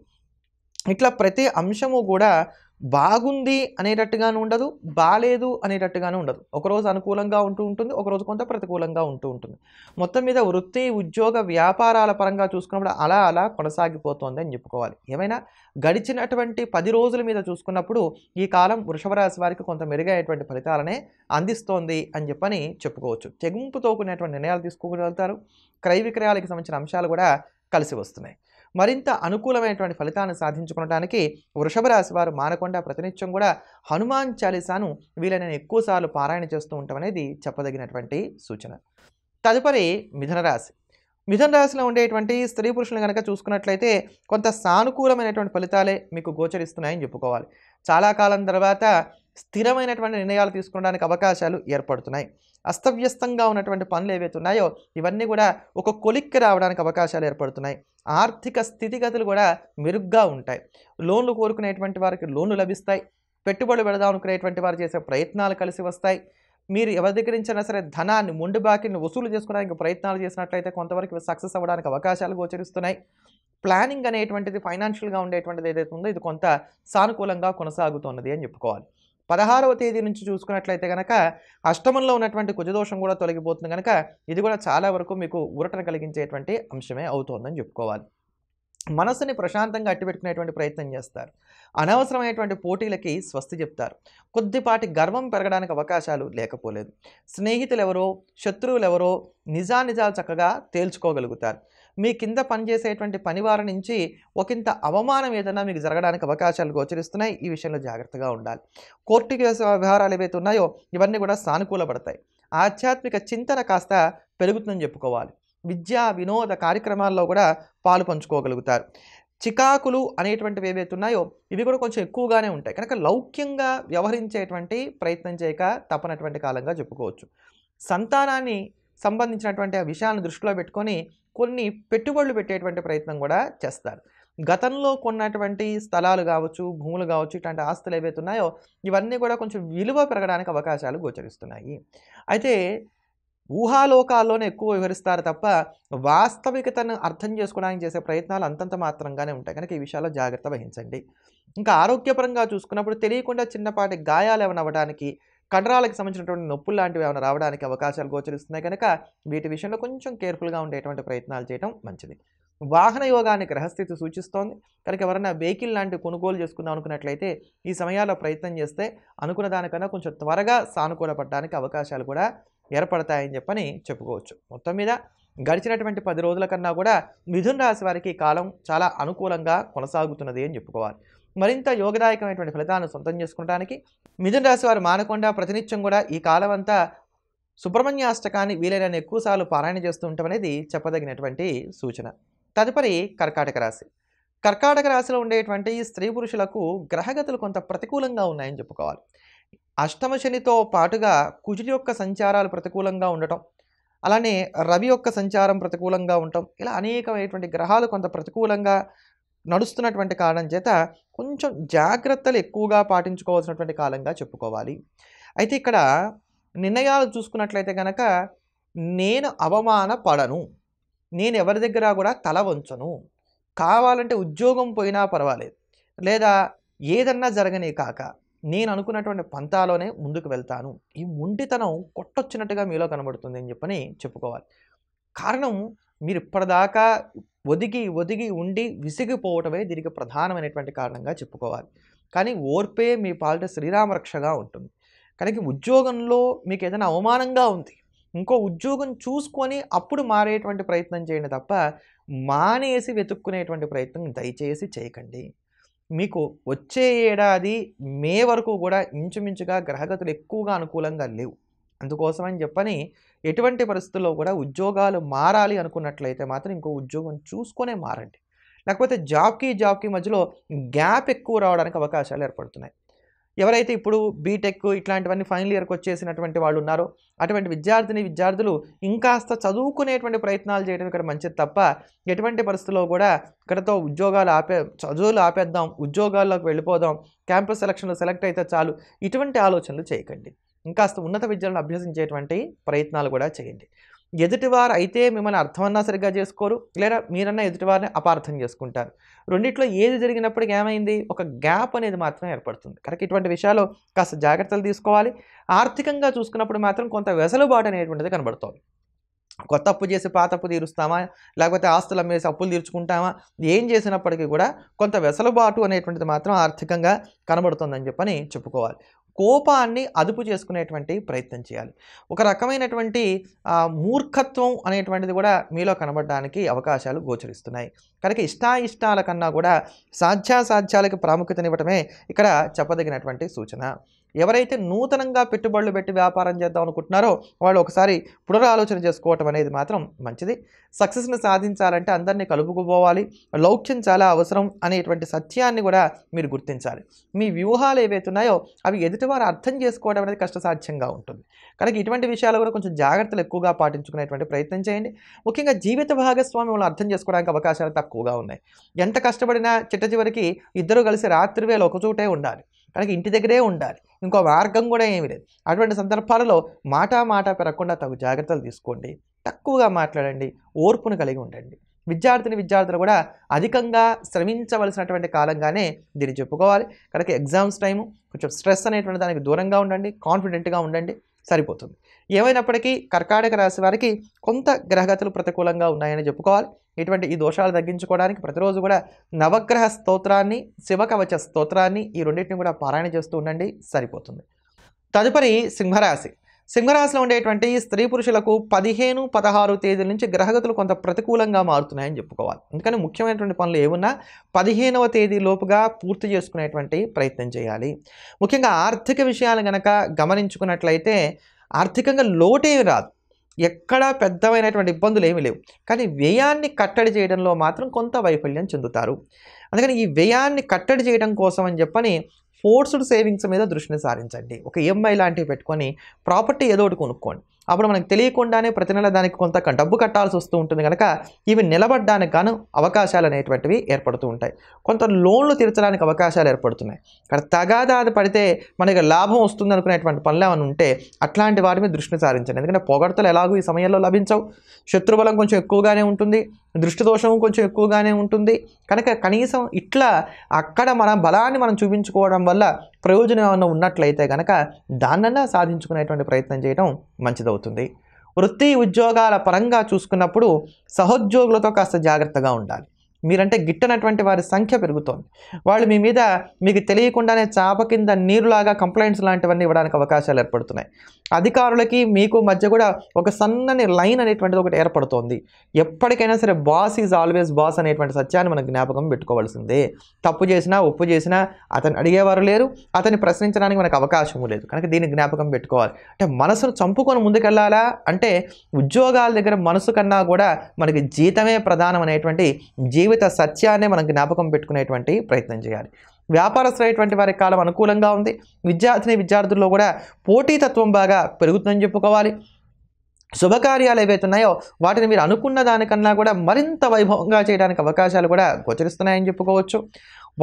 ఇట్లా ప్రతి అంశము కూడా బాగుంది అనేటట్టుగాను ఉండదు, బాలేదు అనేటట్టుగాను ఉండదు. ఒకరోజు అనుకూలంగా ఉంటూ ఉంటుంది, ఒకరోజు కొంత ప్రతికూలంగా ఉంటూ ఉంటుంది. మొత్తం మీద వృత్తి, ఉద్యోగ, వ్యాపారాల పరంగా చూసుకున్నప్పుడు అలా అలా కొనసాగిపోతోంది అని చెప్పుకోవాలి. ఏమైనా గడిచినటువంటి 10 రోజుల మీద చూసుకున్నప్పుడు ఈ కాలం వృషభ రాశి వారికి కొంత మెరుగైనటువంటి ఫలితాలనే అందిస్తోంది అని చెప్పని చెప్పుకోవచ్చు. తెగింపుతో కూడినటువంటి నిర్ణయాలు తీసుకోగలుగుతారు. క్రయ విక్రయాలకు సంబంధించిన అంశాలు కూడా కలిసి వస్తున్నాయి. మరింత అనుకూలమైనటువంటి ఫలితాన్ని సాధించుకోవడానికి వృషభ రాశి వారు మానకుండా ప్రతినిత్యం కూడా హనుమాన్ చాలీసాను వీలైన ఎక్కువ సార్లు పారాయణ చేస్తూ ఉండటం అనేది చెప్పదగినటువంటి సూచన. తదుపరి మిథున రాశి. మిథున రాశిలో ఉండేటువంటి స్త్రీ పురుషులను కనుక చూసుకున్నట్లయితే కొంత సానుకూలమైనటువంటి ఫలితాలే మీకు గోచరిస్తున్నాయని చెప్పుకోవాలి. చాలా కాలం తర్వాత స్థిరమైనటువంటి నిర్ణయాలు తీసుకోవడానికి అవకాశాలు ఏర్పడుతున్నాయి. అస్తవ్యస్తంగా ఉన్నటువంటి పనులు ఏవైతే ఉన్నాయో ఇవన్నీ కూడా ఒక కొలిక్కి రావడానికి అవకాశాలు ఏర్పడుతున్నాయి. ఆర్థిక స్థితిగతులు కూడా మెరుగ్గా ఉంటాయి. లోన్లు కోరుకునేటువంటి వారికి లోన్లు లభిస్తాయి. పెట్టుబడులు పెడదాం అనుకునేటువంటి వారు చేసే ప్రయత్నాలు కలిసి వస్తాయి. మీరు ఎవరి దగ్గర నుంచైనా సరే ధనాన్ని మొండి బాకీని వసూలు చేసుకోవడానికి ప్రయత్నాలు చేసినట్లయితే కొంతవరకు సక్సెస్ అవ్వడానికి అవకాశాలు గోచరిస్తున్నాయి. ప్లానింగ్ అనేటువంటిది ఫైనాన్షియల్గా ఉండేటువంటిది ఏదైతే ఉందో ఇది కొంత సానుకూలంగా కొనసాగుతున్నది అని చెప్పుకోవాలి. 16వ తేదీ నుంచి చూసుకున్నట్లయితే కనుక అష్టమంలో ఉన్నటువంటి కుజదోషం కూడా తొలగిపోతుంది కనుక ఇది కూడా చాలా వరకు మీకు ఊరటను కలిగించేటువంటి అంశమే అవుతోందని చెప్పుకోవాలి. మనసుని ప్రశాంతంగా అట్టిపెట్టుకునేటువంటి ప్రయత్నం చేస్తారు. అనవసరమైనటువంటి పోటీలకి స్వస్తి చెప్తారు. కొద్దిపాటి గర్వం పెరగడానికి అవకాశాలు లేకపోలేదు. స్నేహితులు ఎవరో, శత్రువులు ఎవరో నిజానిజాలు చక్కగా తేల్చుకోగలుగుతారు. మీ కింద పనిచేసేటువంటి పనివారి నుంచి ఒకంత అవమానం ఏదైనా మీకు జరగడానికి అవకాశాలు గోచరిస్తున్నాయి. ఈ విషయంలో జాగ్రత్తగా ఉండాలి. కోర్టు కేసు వ్యవహారాలు ఏవైతే ఉన్నాయో ఇవన్నీ కూడా సానుకూలపడతాయి. ఆధ్యాత్మిక చింతన కాస్త పెరుగుతుందని చెప్పుకోవాలి. విద్యా వినోద కార్యక్రమాల్లో కూడా పాలు పంచుకోగలుగుతారు. చికాకులు అనేటువంటివి ఏవైతే ఉన్నాయో ఇవి కూడా కొంచెం ఎక్కువగానే ఉంటాయి కనుక లౌక్యంగా వ్యవహరించేటువంటి ప్రయత్నం చేయక తప్పనటువంటి కాలంగా చెప్పుకోవచ్చు. సంతానాన్ని సంబంధించినటువంటి ఆ విషయాలను దృష్టిలో పెట్టుకొని కొన్ని పెట్టుబడులు పెట్టేటువంటి ప్రయత్నం కూడా చేస్తారు. గతంలో కొన్నటువంటి స్థలాలు కావచ్చు, భూములు కావచ్చు, ఇట్లాంటి ఆస్తులు ఏవైతే ఉన్నాయో ఇవన్నీ కూడా కొంచెం విలువ పెరగడానికి అవకాశాలు గోచరిస్తున్నాయి. అయితే ఊహాలోకాల్లోనే ఎక్కువ వివరిస్తారు తప్ప వాస్తవికతను అర్థం చేసుకోవడానికి చేసే ప్రయత్నాలు అంతంత మాత్రంగానే ఉంటాయి కనుక ఈ విషయాల్లో జాగ్రత్త వహించండి. ఇంకా ఆరోగ్యపరంగా చూసుకున్నప్పుడు తెలియకుండా చిన్నపాటి గాయాలు ఏమైనా అవ్వడానికి, కండరాలకు సంబంధించినటువంటి నొప్పులు లాంటివి ఏమైనా రావడానికి అవకాశాలు గోచరిస్తున్నాయి కనుక వీటి విషయంలో కొంచెం కేర్ఫుల్గా ఉండేటువంటి ప్రయత్నాలు చేయడం మంచిది. వాహన యోగాన్ని గ్రహస్థితి సూచిస్తోంది కనుక ఎవరైనా వెహికల్ లాంటివి కొనుగోలు చేసుకుందాం అనుకున్నట్లయితే ఈ సమయాల్లో ప్రయత్నం చేస్తే అనుకున్న దానికన్నా కొంచెం త్వరగా సానుకూలపడడానికి అవకాశాలు కూడా ఏర్పడతాయని చెప్పని చెప్పుకోవచ్చు. మొత్తం మీద గడిచినటువంటి 10 రోజుల కన్నా కూడా మిథున రాశి వారికి కాలం చాలా అనుకూలంగా కొనసాగుతున్నది అని చెప్పుకోవాలి. మరింత యోగదాయకమైనటువంటి ఫలితాలను సొంతం చేసుకోవడానికి మిథున రాశి వారు మానకుండా ప్రతినిత్యం కూడా ఈ కాలం అంతా సుబ్రహ్మణ్యాష్టకాన్ని వీలైన ఎక్కువసార్లు పారాయణ చేస్తూ ఉండటం అనేది చెప్పదగినటువంటి సూచన. తదుపరి కర్కాటక రాశి. కర్కాటక రాశిలో ఉండేటువంటి స్త్రీ పురుషులకు గ్రహగతులు కొంత ప్రతికూలంగా ఉన్నాయని చెప్పుకోవాలి. అష్టమ శనితో పాటుగా కుజుడి యొక్క సంచారాలు ప్రతికూలంగా ఉండటం, అలానే రవి యొక్క సంచారం ప్రతికూలంగా ఉండటం, ఇలా అనేకమైనటువంటి గ్రహాలు కొంత ప్రతికూలంగా నడుస్తున్నటువంటి కారణం చేత కొంచెం జాగ్రత్తలు ఎక్కువగా పాటించుకోవాల్సినటువంటి కాలంగా చెప్పుకోవాలి. అయితే ఇక్కడ నిర్ణయాలు చూసుకున్నట్లయితే కనుక నేను అవమాన పడను, నేను ఎవరి దగ్గర కూడా తల వంచను, కావాలంటే ఉద్యోగం పోయినా పర్వాలేదు, లేదా ఏదన్నా జరగనే కాక నేను అనుకున్నటువంటి పంతాలోనే ముందుకు వెళ్తాను. ఈ మొండితనం కొట్టొచ్చినట్టుగా మీలో కనబడుతుంది అని చెప్పని చెప్పుకోవాలి. కారణం మీరు ఇప్పటిదాకా ఒదిగి ఒదిగి ఉండి విసిగిపోవటమే దీనికి ప్రధానమైనటువంటి కారణంగా చెప్పుకోవాలి. కానీ ఓర్పే మీ పాలిట శ్రీరామరక్షగా ఉంటుంది. కనుక ఉద్యోగంలో మీకు ఏదైనా అవమానంగా ఉంది, ఇంకో ఉద్యోగం చూసుకొని అప్పుడు మారేటువంటి ప్రయత్నం చేయండి తప్ప మానేసి వెతుక్కునేటువంటి ప్రయత్నం దయచేసి చేయకండి. మీకు వచ్చే ఏడాది మే వరకు కూడా ఇంచుమించుగా గ్రహగతులు ఎక్కువగా అనుకూలంగా లేవు. అందుకోసమని చెప్పని ఎటువంటి పరిస్థితుల్లో కూడా ఉద్యోగాలు మారాలి అనుకున్నట్లయితే మాత్రం ఇంకో ఉద్యోగం చూసుకొనే మారండి. లేకపోతే జాబ్కి మధ్యలో గ్యాప్ ఎక్కువ రావడానికి అవకాశాలు ఏర్పడుతున్నాయి. ఎవరైతే ఇప్పుడు బీటెక్ ఇట్లాంటివన్నీ ఫైనల్ ఇయర్కి వచ్చేసినటువంటి వాళ్ళు ఉన్నారో అటువంటి విద్యార్థులు ఇంకాస్త చదువుకునేటువంటి ప్రయత్నాలు చేయడం ఇక్కడ మంచిది తప్ప ఎటువంటి పరిస్థితుల్లో కూడా ఇక్కడతో చదువులు ఆపేద్దాం, ఉద్యోగాల్లోకి వెళ్ళిపోదాం, క్యాంపస్ సెలక్షన్లో సెలెక్ట్ అయితే చాలు, ఇటువంటి ఆలోచనలు చేయకండి. ఇంకాస్త ఉన్నత విద్యలను అభ్యసించేటువంటి ప్రయత్నాలు కూడా చేయండి. ఎదుటివారు అయితే మిమ్మల్ని అర్థమన్నా సరిగ్గా చేసుకోరు, లేదా మీరన్నా ఎదుటివారిని అపార్థం చేసుకుంటారు. రెండిట్లో ఏది జరిగినప్పటికీ ఏమైంది, ఒక గ్యాప్ అనేది మాత్రం ఏర్పడుతుంది. కనుక ఇటువంటి విషయాల్లో కాస్త జాగ్రత్తలు తీసుకోవాలి. ఆర్థికంగా చూసుకున్నప్పుడు మాత్రం కొంత వెసులుబాటు అనేటువంటిది కనబడుతోంది. కొత్త అప్పు చేసి పాత అప్పు తీరుస్తామా, లేకపోతే ఆస్తులు అమ్మేసి అప్పులు తీర్చుకుంటామా, ఏం చేసినప్పటికీ కూడా కొంత వెసులుబాటు అనేటువంటిది మాత్రం ఆర్థికంగా కనబడుతుందని చెప్పని చెప్పుకోవాలి. కోపాన్ని అదుపు చేసుకునేటువంటి ప్రయత్నం చేయాలి. ఒక రకమైనటువంటి మూర్ఖత్వం అనేటువంటిది కూడా మీలో కనబడడానికి అవకాశాలు గోచరిస్తున్నాయి. కనుక ఇష్టాయిష్టాల కన్నా కూడా సాధ్యాసాధ్యాలకు ప్రాముఖ్యతనివ్వటమే ఇక్కడ చెప్పదగినటువంటి సూచన. ఎవరైతే నూతనంగా పెట్టుబడులు పెట్టి వ్యాపారం చేద్దాం అనుకుంటున్నారో వాళ్ళు ఒకసారి పునరాలోచన చేసుకోవటం అనేది మాత్రం మంచిది. సక్సెస్ని సాధించాలంటే అందరినీ కలుపుకుపోవాలి, లౌక్యం చాలా అవసరం అనేటువంటి సత్యాన్ని కూడా మీరు గుర్తించాలి. మీ వ్యూహాలు ఏవైతే ఉన్నాయో అవి ఎదుటివారు అర్థం చేసుకోవడం అనేది కష్టసాధ్యంగా ఉంటుంది. కనుక ఇటువంటి విషయాలు కూడా కొంచెం జాగ్రత్తలు ఎక్కువగా పాటించుకునేటువంటి ప్రయత్నం చేయండి. ముఖ్యంగా జీవిత భాగస్వామ్యం అర్థం చేసుకోవడానికి అవకాశాలు తక్కువగా ఉన్నాయి. ఎంత కష్టపడినా చిట్ట చివరికి ఇద్దరు కలిసి రాత్రి వేళ ఒకచోటే ఉండాలి, కనుక ఇంటి దగ్గరే ఉండాలి, ఇంకో మార్గం కూడా ఏమీ లేదు. అటువంటి సందర్భాలలో మాట పెరగకుండా తగు జాగ్రత్తలు తీసుకోండి, తక్కువగా మాట్లాడండి, ఓర్పును కలిగి ఉండండి. విద్యార్థులు కూడా అధికంగా శ్రమించవలసినటువంటి కాలంగానే దీన్ని చెప్పుకోవాలి. కనుక ఎగ్జామ్స్ టైము కొంచెం స్ట్రెస్ అనేటువంటి దానికి దూరంగా ఉండండి, కాన్ఫిడెంట్గా ఉండండి, సరిపోతుంది. ఏమైనప్పటికీ కర్కాటక రాశి వారికి కొంత గ్రహగతులు ప్రతికూలంగా ఉన్నాయని చెప్పుకోవాలి. ఇటువంటి ఈ దోషాలు తగ్గించుకోవడానికి ప్రతిరోజు కూడా నవగ్రహ స్తోత్రాన్ని, శివకవచ స్తోత్రాన్ని ఈ రెండింటిని కూడా పారాయణ చేస్తూ ఉండండి, సరిపోతుంది. తదుపరి సింహరాశి. సింహరాశిలో ఉండేటువంటి స్త్రీ పురుషులకు 15, 16 తేదీల నుంచి గ్రహగతులు కొంత ప్రతికూలంగా మారుతున్నాయని చెప్పుకోవాలి. అందుకని ముఖ్యమైనటువంటి పనులు ఏమున్నా 15వ తేదీ లోపుగా పూర్తి చేసుకునేటువంటి ప్రయత్నం చేయాలి. ముఖ్యంగా ఆర్థిక విషయాలు కనుక గమనించుకున్నట్లయితే ఆర్థికంగా లోటేమి రాదు, ఎక్కడా పెద్దమైనటువంటి ఇబ్బందులు ఏమీ లేవు. కానీ వ్యయాన్ని కట్టడి చేయడంలో మాత్రం కొంత వైఫల్యం చెందుతారు. అందుకని ఈ వ్యయాన్ని కట్టడి చేయడం కోసం అని చెప్పని ఫోర్స్డ్ సేవింగ్స్ మీద దృష్టిని సారించండి. ఒక ఈఎంఐ లాంటివి పెట్టుకొని ప్రాపర్టీ ఏదో ఒకటి కొనుక్కోండి. అప్పుడు మనకు తెలియకుండానే ప్రతి నెల దానికి కొంత డబ్బు కట్టాల్సి వస్తూ ఉంటుంది. కనుక ఇవి నిలబడడానికి గాను అవకాశాలు అనేటువంటివి ఏర్పడుతూ ఉంటాయి. కొంత లోన్లు తీర్చడానికి అవకాశాలు ఏర్పడుతున్నాయి. ఇక్కడ తగాదాది పడితే మనకి లాభం వస్తుంది అనుకునేటువంటి పనులు ఏమైనా ఉంటే అట్లాంటి వారి మీద దృష్టిని సారించండి. ఎందుకంటే పొగడ్తలు ఎలాగూ ఈ సమయంలో లభించవు, శత్రుబలం కొంచెం ఎక్కువగానే ఉంటుంది, దృష్టి దోషం కొంచెం ఎక్కువగానే ఉంటుంది. కనుక కనీసం ఇట్లా అక్కడ మన బలాన్ని మనం చూపించుకోవడం వల్ల ప్రయోజనం ఏమైనా ఉన్నట్లయితే కనుక దాన్నన్నా సాధించుకునేటువంటి ప్రయత్నం చేయడం మంచిదవుతుంది. వృత్తి ఉద్యోగాల పరంగా చూసుకున్నప్పుడు సహోద్యోగులతో కాస్త జాగ్రత్తగా ఉండాలి. మీరంటే గిట్టనటువంటి వారి సంఖ్య పెరుగుతోంది. వాళ్ళు మీ మీద మీకు తెలియకుండానే చాప కింద నీరులాగా కంప్లైంట్స్ లాంటివన్నీ ఇవ్వడానికి అవకాశాలు ఏర్పడుతున్నాయి. అధికారులకి మీకు మధ్య కూడా ఒక సన్నని లైన్ అనేటువంటిది ఒకటి ఏర్పడుతోంది. ఎప్పటికైనా సరే బాస్ ఈజ్ ఆల్వేస్ బాస్ అనేటువంటి సత్యాన్ని మనం జ్ఞాపకం పెట్టుకోవాల్సిందే. తప్పు చేసినా ఒప్పు చేసినా అతను అడిగేవారు లేరు, అతన్ని ప్రశ్నించడానికి మనకు అవకాశము లేదు. కనుక దీన్ని జ్ఞాపకం పెట్టుకోవాలి. అంటే మనసును చంపుకొని ముందుకెళ్ళాలా అంటే ఉద్యోగాల దగ్గర మనసు కన్నా కూడా మనకి జీతమే ప్రధానం అనేటువంటి జీవిత సత్యాన్ని మనం జ్ఞాపకం పెట్టుకునేటువంటి ప్రయత్నం చేయాలి. వ్యాపారస్తులైనటువంటి వారి కాలం అనుకూలంగా ఉంది. విద్యార్థుల్లో కూడా పోటీతత్వం బాగా పెరుగుతుందని చెప్పుకోవాలి. శుభకార్యాలు ఏవైతే ఉన్నాయో వాటిని మీరు అనుకున్న దానికన్నా కూడా మరింత వైభవంగా చేయడానికి అవకాశాలు కూడా గోచరిస్తున్నాయని చెప్పుకోవచ్చు.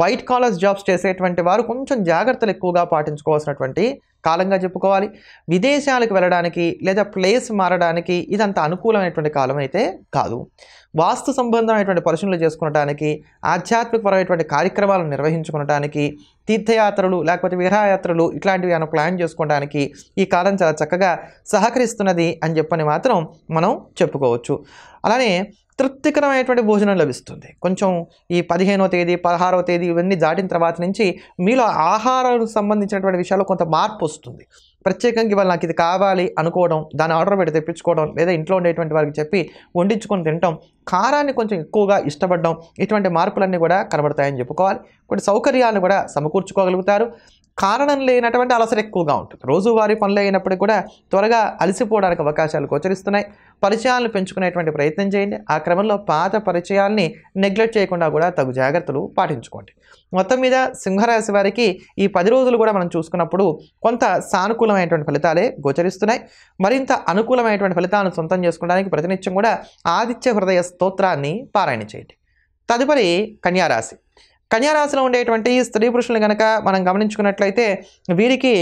వైట్ కాలర్స్ జాబ్స్ చేసేటువంటి వారు కొంచెం జాగ్రత్తలు ఎక్కువగా పాటించుకోవాల్సినటువంటి కాలంగా చెప్పుకోవాలి. విదేశాలకు వెళ్ళడానికి లేదా ప్లేస్ మారడానికి ఇదంత అనుకూలమైనటువంటి కాలం అయితే కాదు. వాస్తు సంబంధమైనటువంటి పరిశీలనలు చేసుకునడానికి, ఆధ్యాత్మికపరమైనటువంటి కార్యక్రమాలను నిర్వహించుకోవడానికి, తీర్థయాత్రలు లేకపోతే విహారయాత్రలు ఇట్లాంటివి ఏమైనా ప్లాన్ చేసుకోవడానికి ఈ కాలం చాలా చక్కగా సహకరిస్తున్నది అని చెప్పని మాత్రం మనం చెప్పుకోవచ్చు. అలానే తృప్తికరమైనటువంటి భోజనం లభిస్తుంది. కొంచెం ఈ 15వ తేదీ 16వ తేదీ ఇవన్నీ దాటిన తర్వాత నుంచి మీలో ఆహారానికి సంబంధించినటువంటి విషయాల్లో కొంత మార్పు వస్తుంది. ప్రత్యేకంగా ఇవాళ నాకు ఇది కావాలి అనుకోవడం, దాన్ని ఆర్డర్ పెట్టి తెప్పించుకోవడం, లేదా ఇంట్లో ఉండేటువంటి వారికి చెప్పి వండించుకొని తినటం, కారాన్ని కొంచెం ఎక్కువగా ఇష్టపడడం, ఇటువంటి మార్పులన్నీ కూడా కనబడతాయని చెప్పుకోవాలి. కొన్ని సౌకర్యాలను కూడా సమకూర్చుకోగలుగుతారు. కారణం లేనటువంటి అలసట ఎక్కువగా ఉంటుంది. రోజువారీ పనులు అయినప్పటికీ కూడా త్వరగా అలసిపోవడానికి అవకాశాలు గోచరిస్తున్నాయి. పరిచయాలను పెంచుకునేటువంటి ప్రయత్నం చేయండి. ఆ క్రమంలో పాత పరిచయాల్ని నెగ్లెక్ట్ చేయకుండా కూడా తగు జాగ్రత్తలు పాటించుకోండి. మొత్తం మీద సింహరాశి వారికి ఈ 10 రోజులు కూడా మనం చూసుకున్నప్పుడు కొంత సానుకూలమైనటువంటి ఫలితాలే గోచరిస్తున్నాయి. మరింత అనుకూలమైనటువంటి ఫలితాలను సొంతం చేసుకోవడానికి ప్రతినిత్యం కూడా ఆదిత్య హృదయ స్తోత్రాన్ని పారాయణ చేయండి. తదుపరి కన్యారాశి. కన్యారాశిలో ఉండేటువంటి స్త్రీ పురుషులను కనుక మనం గమనించుకున్నట్లయితే వీరికి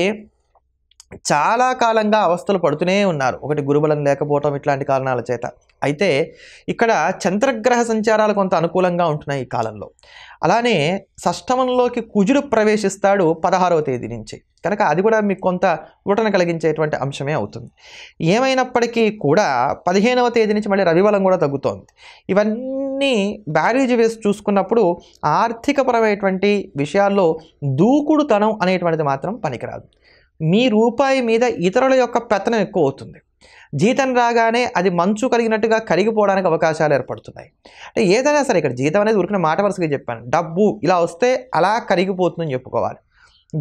చాలా కాలంగా అవస్థలు పడుతూనే ఉన్నారు. ఒకటి గురుబలం లేకపోవటం ఇట్లాంటి కారణాల చేత. అయితే ఇక్కడ చంద్రగ్రహ సంచారాలు కొంత అనుకూలంగా ఉంటున్నాయి ఈ కాలంలో. అలానే షష్టమంలోకి కుజుడు ప్రవేశిస్తాడు 16వ తేదీ నుంచి. కనుక అది కూడా మీకు కొంత ఊరటను కలిగించేటువంటి అంశమే అవుతుంది. ఏమైనప్పటికీ కూడా 15వ తేదీ నుంచి మళ్ళీ రవిబలం కూడా తగ్గుతోంది. ఇవన్నీ బ్యారేజ్ వేసి చూసుకున్నప్పుడు ఆర్థికపరమైనటువంటి విషయాల్లో దూకుడుతనం అనేటువంటిది మాత్రం పనికిరాదు. మీ రూపాయి మీద ఇతరుల యొక్క పెత్తనం ఎక్కువ అవుతుంది. జీతం రాగానే అది మంచు కరిగినట్టుగా కరిగిపోవడానికి అవకాశాలు ఏర్పడుతున్నాయి. అంటే ఏదైనా సరే ఇక్కడ జీతం అనేది ఉరికిన మాట వరుసగా చెప్పాను. డబ్బు ఇలా వస్తే అలా కరిగిపోతుందని చెప్పుకోవాలి.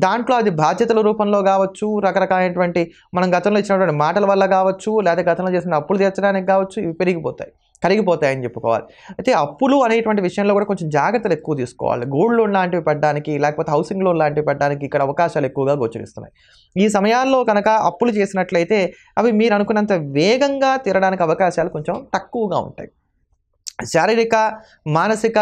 దాంట్లో అది బాధ్యతల రూపంలో కావచ్చు, రకరకాలైనటువంటి మనం గతంలో ఇచ్చినటువంటి మాటల వల్ల కావచ్చు, లేదా గతంలో చేసిన అప్పులు తీర్చడానికి కావచ్చు, ఇవి పెరిగిపోతాయి, కరిగిపోతాయని చెప్పుకోవాలి. అయితే అప్పులు అనేటువంటి విషయంలో కూడా కొంచెం జాగ్రత్తలు ఎక్కువ తీసుకోవాలి. గోల్డ్ లోన్ లాంటివి పెట్టడానికి, లేకపోతే హౌసింగ్ లోన్ లాంటివి పెట్టడానికి ఇక్కడ అవకాశాలు ఎక్కువగా గోచరిస్తున్నాయి. ఈ సమయాల్లో కనుక అప్పులు చేసినట్లయితే అవి మీరు అనుకున్నంత వేగంగా తీరడానికి అవకాశాలు కొంచెం తక్కువగా ఉంటాయి. శారీరక, మానసిక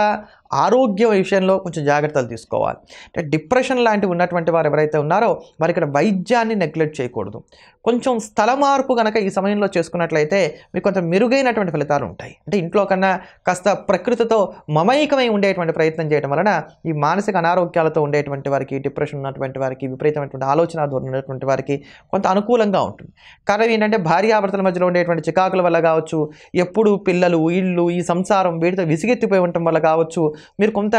ఆరోగ్యం విషయంలో కొంచెం జాగ్రత్తలు తీసుకోవాలి. అంటే డిప్రెషన్ లాంటివి ఉన్నటువంటి వారు ఎవరైతే ఉన్నారో వారు ఇక్కడ వైద్యాన్ని నెగ్లెక్ట్ చేయకూడదు. కొంచెం స్థల మార్పు కనుక ఈ సమయంలో చేసుకున్నట్లయితే మీకు కొంత మెరుగైనటువంటి ఫలితాలు ఉంటాయి. అంటే ఇంట్లో కన్నా కాస్త ప్రకృతితో మమైకమై ఉండేటువంటి ప్రయత్నం చేయడం వలన ఈ మానసిక అనారోగ్యాలతో ఉండేటువంటి వారికి, డిప్రెషన్ ఉన్నటువంటి వారికి, విపరీతమైనటువంటి ఆలోచన ధోరణి ఉన్నటువంటి వారికి కొంత అనుకూలంగా ఉంటుంది. కారణం ఏంటంటే భార్యాభర్తల మధ్యలో ఉండేటువంటి చికాకుల వల్ల కావచ్చు, ఎప్పుడు పిల్లలు, ఇళ్ళు, ఈ సంసారం వీటితో విసిగెత్తిపోయి ఉండటం వల్ల కావచ్చు, మీరు కొంత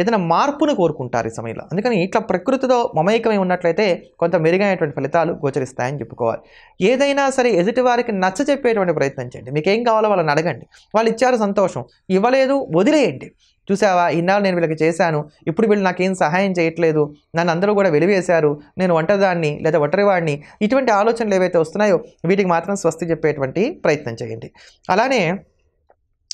ఏదైనా మార్పును కోరుకుంటారు ఈ సమయంలో. అందుకని ఇట్లా ప్రకృతితో మమైకమై ఉన్నట్లయితే కొంత మెరుగైనటువంటి ఫలితాలు గోచరిస్తాయని చెప్పుకోవాలి. ఏదైనా సరే ఎదుటి వారికి నచ్చ చెప్పేటువంటి ప్రయత్నం చేయండి. మీకు ఏం కావాలో వాళ్ళని అడగండి. వాళ్ళు ఇచ్చారు సంతోషం, ఇవ్వలేదు వదిలేయండి. చూసావా, ఇన్నాళ్ళు నేను వీళ్ళకి చేశాను, ఇప్పుడు వీళ్ళు నాకేం సహాయం చేయట్లేదు, నన్ను అందరూ కూడా వెలివేశారు, నేను ఒంటరిదాన్ని లేదా ఒంటరివాడిని, ఇటువంటి ఆలోచనలు ఏవైతే వస్తున్నాయో వీటికి మాత్రం స్వస్తి చెప్పేటువంటి ప్రయత్నం చేయండి. అలానే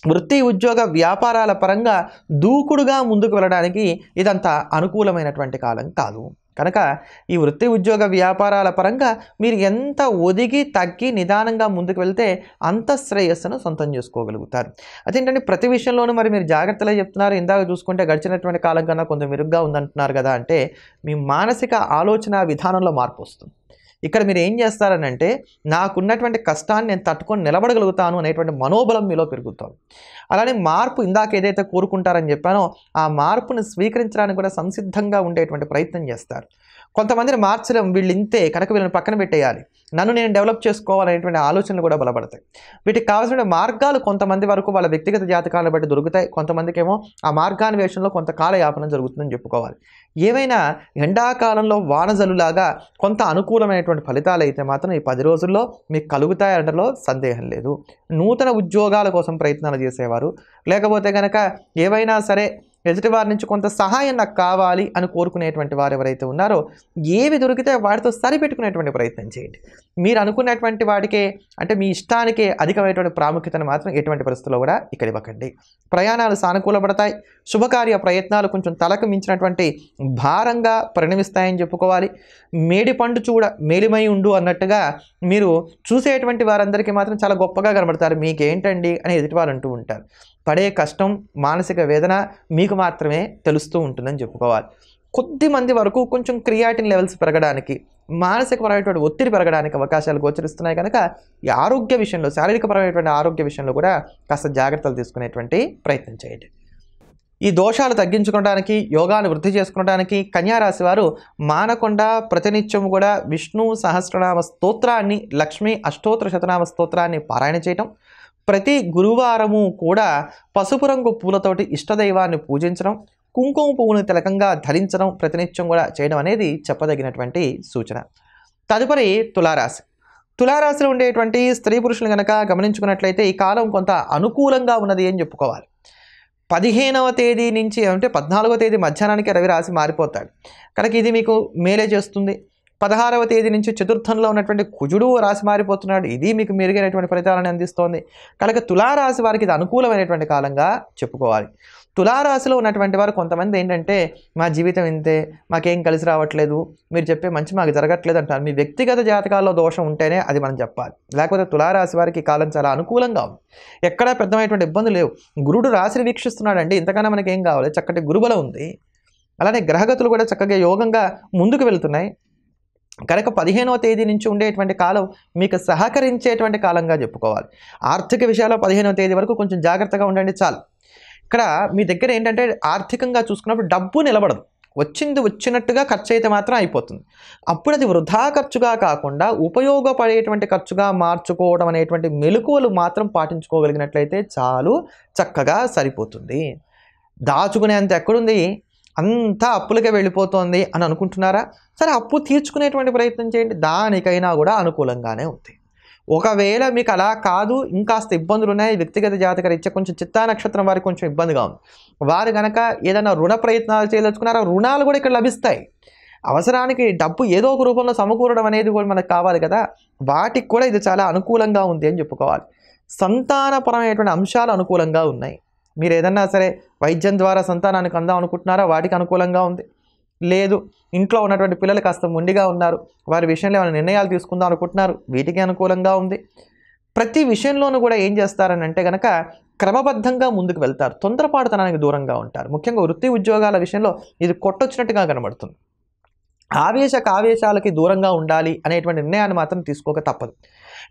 వృత్తి, ఉద్యోగ, వ్యాపారాల పరంగా దూకుడుగా ముందుకు వెళ్ళడానికి ఇదంతా అనుకూలమైనటువంటి కాలం కాదు. కనుక ఈ వృత్తి, ఉద్యోగ, వ్యాపారాల పరంగా మీరు ఎంత ఒదిగి తగ్గి నిదానంగా ముందుకు వెళ్తే అంత శ్రేయస్సును సొంతం చేసుకోగలుగుతారు. అదేంటంటే ప్రతి విషయంలోనూ మరి మీరు జాగ్రత్తలే చెప్తున్నారు. ఇందాక చూసుకుంటే గడిచినటువంటి కాలం కన్నా కొంచెం మెరుగ్గా ఉందంటున్నారు కదా అంటే మీ మానసిక ఆలోచన విధానంలో మార్పు వస్తుంది. ఇక్కడ మీరు ఏం చేస్తారనంటే నాకున్నటువంటి కష్టాన్ని నేను తట్టుకొని నిలబడగలుగుతాను అనేటువంటి మనోబలం మీలో పెరుగుతాం. అలానే మార్పు ఇందాక ఏదైతే కోరుకుంటారని చెప్పానో ఆ మార్పును స్వీకరించడానికి కూడా సంసిద్ధంగా ఉండేటువంటి ప్రయత్నం చేస్తారు. కొంతమందిని మార్చడం, వీళ్ళు ఇంతే కనుక వీళ్ళని పక్కన పెట్టేయాలి, నన్ను నేను డెవలప్ చేసుకోవాలనేటువంటి ఆలోచనలు కూడా బలపడతాయి. వీటికి కావాల్సిన మార్గాలు కొంతమంది వరకు వాళ్ళ వ్యక్తిగత జాతకాలను బట్టి దొరుకుతాయి. కొంతమందికి ఏమో ఆ మార్గాన్వేషణలో కొంత కాలయాపన జరుగుతుందని చెప్పుకోవాలి. ఏమైనా ఎండాకాలంలో వానజలులాగా కొంత అనుకూలమైనటువంటి ఫలితాలు అయితే మాత్రం ఈ 10 రోజుల్లో మీకు కలుగుతాయనడంలో సందేహం లేదు. నూతన ఉద్యోగాల కోసం ప్రయత్నాలు చేసేవారు, లేకపోతే కనుక ఏవైనా సరే ఎదుటివారి నుంచి కొంత సహాయం నాకు కావాలి అని కోరుకునేటువంటి వారు ఎవరైతే ఉన్నారో ఏవి దొరికితే వాటితో సరిపెట్టుకునేటువంటి ప్రయత్నం చేయండి. మీరు అనుకున్నటువంటి వాటికే, అంటే మీ ఇష్టానికే అధికమైనటువంటి ప్రాముఖ్యతను మాత్రం ఎటువంటి పరిస్థితుల్లో కూడా ఇక్కడ ఇవ్వకండి. ప్రయాణాలు సానుకూలపడతాయి. శుభకార్య ప్రయత్నాలు కొంచెం తలకు మించినటువంటి భారంగా పరిణమిస్తాయని చెప్పుకోవాలి. మేడి పండు చూడ మేలిమై ఉండు అన్నట్టుగా మీరు చూసేటువంటి వారందరికీ మాత్రం చాలా గొప్పగా కనబడతారు. మీకేంటండి అని ఎదుటివారు అంటూ ఉంటారు. పడే కష్టం, మానసిక వేదన మీకు మాత్రమే తెలుస్తూ ఉంటుందని చెప్పుకోవాలి. కొద్ది మంది వరకు కొంచెం క్రియాటిన్ లెవెల్స్ పెరగడానికి, మానసికపరమైనటువంటి ఒత్తిడి పెరగడానికి అవకాశాలు గోచరిస్తున్నాయి. కనుక ఈ ఆరోగ్య విషయంలో, శారీరకపరమైనటువంటి ఆరోగ్య విషయంలో కూడా కాస్త జాగ్రత్తలు తీసుకునేటువంటి ప్రయత్నం చేయండి. ఈ దోషాలు తగ్గించుకోవడానికి, యోగాను వృద్ధి చేసుకోవడానికి కన్యారాశి వారు మానకుండా ప్రతినిత్యం కూడా విష్ణు సహస్రనామ స్తోత్రాన్ని, లక్ష్మీ అష్టోత్తర శతనామ స్తోత్రాన్ని పారాయణ చేయటం, ప్రతి గురువారము కూడా పసుపు రంగు పూలతోటి ఇష్టదైవాన్ని పూజించడం, కుంకుమ పువ్వును తిలకంగా ధరించడం ప్రతినిత్యం కూడా చేయడం అనేది చెప్పదగినటువంటి సూచన. తదుపరి తులారాశి. తులారాశిలో ఉండేటువంటి స్త్రీ పురుషులు కనుక గమనించుకున్నట్లయితే ఈ కాలం కొంత అనుకూలంగా ఉన్నది అని చెప్పుకోవాలి. 15వ తేదీ నుంచి అంటే 14వ తేదీ మధ్యాహ్నానికి రవి రాశి మారిపోతాడు కనుక ఇది మీకు మేలే చేస్తుంది. 16వ తేదీ నుంచి చతుర్థంలో ఉన్నటువంటి కుజుడు రాశి మారిపోతున్నాడు, ఇది మీకు మెరుగైనటువంటి ఫలితాలను అందిస్తోంది. కనుక తులారాశి వారికి ఇది అనుకూలమైనటువంటి కాలంగా చెప్పుకోవాలి. తులారాశిలో ఉన్నటువంటి వారు కొంతమంది ఏంటంటే మా జీవితం ఇంతే, మాకేం కలిసి రావట్లేదు, మీరు చెప్పే మంచి మాకు జరగట్లేదు అంటారు. మీ వ్యక్తిగత జాతకాల్లో దోషం ఉంటేనే అది మనం చెప్పాలి. లేకపోతే తులారాశి వారికి కాలం చాలా అనుకూలంగా ఉంది, ఎక్కడా పెద్దమైనటువంటి ఇబ్బందులు లేవు. గురుడు రాశిని వీక్షిస్తున్నాడండి, ఇంతకన్నా మనకి ఏం కావాలి, చక్కటి గురుబలం ఉంది. అలానే గ్రహగతులు కూడా చక్కగా యోగంగా ముందుకు వెళ్తున్నాయి. కనుక 15వ తేదీ నుంచి ఉండేటువంటి కాలం మీకు సహకరించేటువంటి కాలంగా చెప్పుకోవాలి. ఆర్థిక విషయాల్లో 15వ తేదీ వరకు కొంచెం జాగ్రత్తగా ఉండండి చాలు. ఇక్కడ మీ దగ్గర ఏంటంటే ఆర్థికంగా చూసుకున్నప్పుడు డబ్బు నిలబడదు. వచ్చింది వచ్చినట్టుగా ఖర్చు అయితే మాత్రం అయిపోతుంది. అప్పుడు అది వృధా ఖర్చుగా కాకుండా ఉపయోగపడేటువంటి ఖర్చుగా మార్చుకోవడం అనేటువంటి మెలకువలు మాత్రం పాటించుకోగలిగినట్లయితే చాలు, చక్కగా సరిపోతుంది. దాచుకునేంత ఎక్కడుంది, అంతా అప్పులకే వెళ్ళిపోతుంది అని అనుకుంటున్నారా? సరే, అప్పు తీర్చుకునేటువంటి ప్రయత్నం చేయండి, దానికైనా కూడా అనుకూలంగానే ఉంది. ఒకవేళ మీకు అలా కాదు, ఇంకాస్త ఇబ్బందులు ఉన్నాయి, వ్యక్తిగత జాతక రీత్యా కొంచెం చిత్తా నక్షత్రం వారికి కొంచెం ఇబ్బందిగా ఉంది, వారు కనుక ఏదైనా రుణ ప్రయత్నాలు చేయదలుచుకున్నారా, రుణాలు కూడా ఇక్కడ లభిస్తాయి. అవసరానికి డబ్బు ఏదో ఒక రూపంలో సమకూరడం అనేది కూడా మనకు కావాలి కదా, వాటికి కూడా ఇది చాలా అనుకూలంగా ఉంది అని చెప్పుకోవాలి. సంతానపరమైనటువంటి అంశాలు అనుకూలంగా ఉన్నాయి. మీరు ఏదన్నా సరే వైద్యం ద్వారా సంతానానికి అందాం అనుకుంటున్నారా, వాటికి అనుకూలంగా ఉంది. లేదు, ఇంట్లో ఉన్నటువంటి పిల్లలు కాస్త మొండిగా ఉన్నారు, వారి విషయంలో ఏమైనా నిర్ణయాలు తీసుకుందాం అనుకుంటున్నారు, వీటికి అనుకూలంగా ఉంది. ప్రతి విషయంలోనూ కూడా ఏం చేస్తారని అంటే కనుక క్రమబద్ధంగా ముందుకు వెళ్తారు, తొందరపాటుతనానికి దూరంగా ఉంటారు. ముఖ్యంగా వృత్తి ఉద్యోగాల విషయంలో ఇది కొట్టొచ్చినట్టుగా కనబడుతుంది. ఆవేశాలకి దూరంగా ఉండాలి అనేటువంటి నిర్ణయాన్ని మాత్రం తీసుకోక తప్పదు.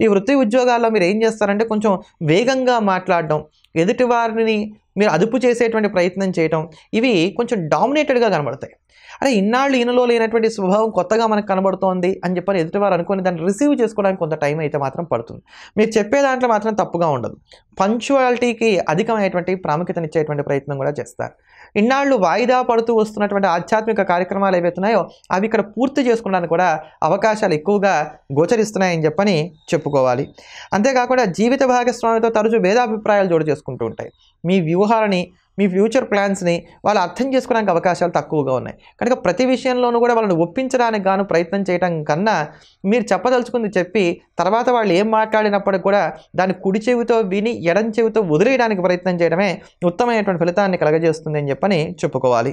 ఈ వృత్తి ఉద్యోగాల్లో మీరు ఏం చేస్తారంటే కొంచెం వేగంగా మాట్లాడడం, ఎదుటి వారిని మీరు అదుపు చేసేటువంటి ప్రయత్నం చేయటం, ఇవి కొంచెం డామినేటెడ్గా కనబడతాయి. అరే, ఇన్నాళ్ళు ఈయనలో లేనటువంటి స్వభావం కొత్తగా మనకు కనబడుతోంది అని చెప్పని ఎదుటివారు అనుకుని దాన్ని రిసీవ్ చేసుకోవడానికి కొంత టైం అయితే మాత్రం పడుతుంది. మీరు చెప్పే దాంట్లో మాత్రం తప్పుగా ఉండదు. పంక్చువాలిటీకి అధికమైనటువంటి ప్రాముఖ్యతనిచ్చేటువంటి ప్రయత్నం కూడా చేస్తారు. ఇన్నాళ్ళు వాయిదా పడుతూ వస్తున్నటువంటి ఆధ్యాత్మిక కార్యక్రమాలు ఏవైతున్నాయో అవి ఇక్కడ పూర్తి చేసుకోవడానికి కూడా అవకాశాలు ఎక్కువగా గోచరిస్తున్నాయని చెప్పని చెప్పుకోవాలి. అంతేకాకుండా జీవిత భాగస్వామితో తరచూ భేదాభిప్రాయాలు జోడు చేసుకుంటూ ఉంటాయి. మీ వ్యూహాలని, మీ ఫ్యూచర్ ప్లాన్స్ని వాళ్ళు అర్థం చేసుకోవడానికి అవకాశాలు తక్కువగా ఉన్నాయి. కనుక ప్రతి విషయంలోనూ కూడా వాళ్ళని ఒప్పించడానికి గాను ప్రయత్నం చేయడం కన్నా మీరు చెప్పదలుచుకుంది చెప్పి తర్వాత వాళ్ళు ఏం మాట్లాడినప్పటికి కూడా దాన్ని కుడి చెవితో విని ఎడం చెవితో వదిలేయడానికి ప్రయత్నం చేయడమే ఉత్తమమైనటువంటి ఫలితాన్ని కలగజేస్తుంది అని చెప్పని చెప్పుకోవాలి.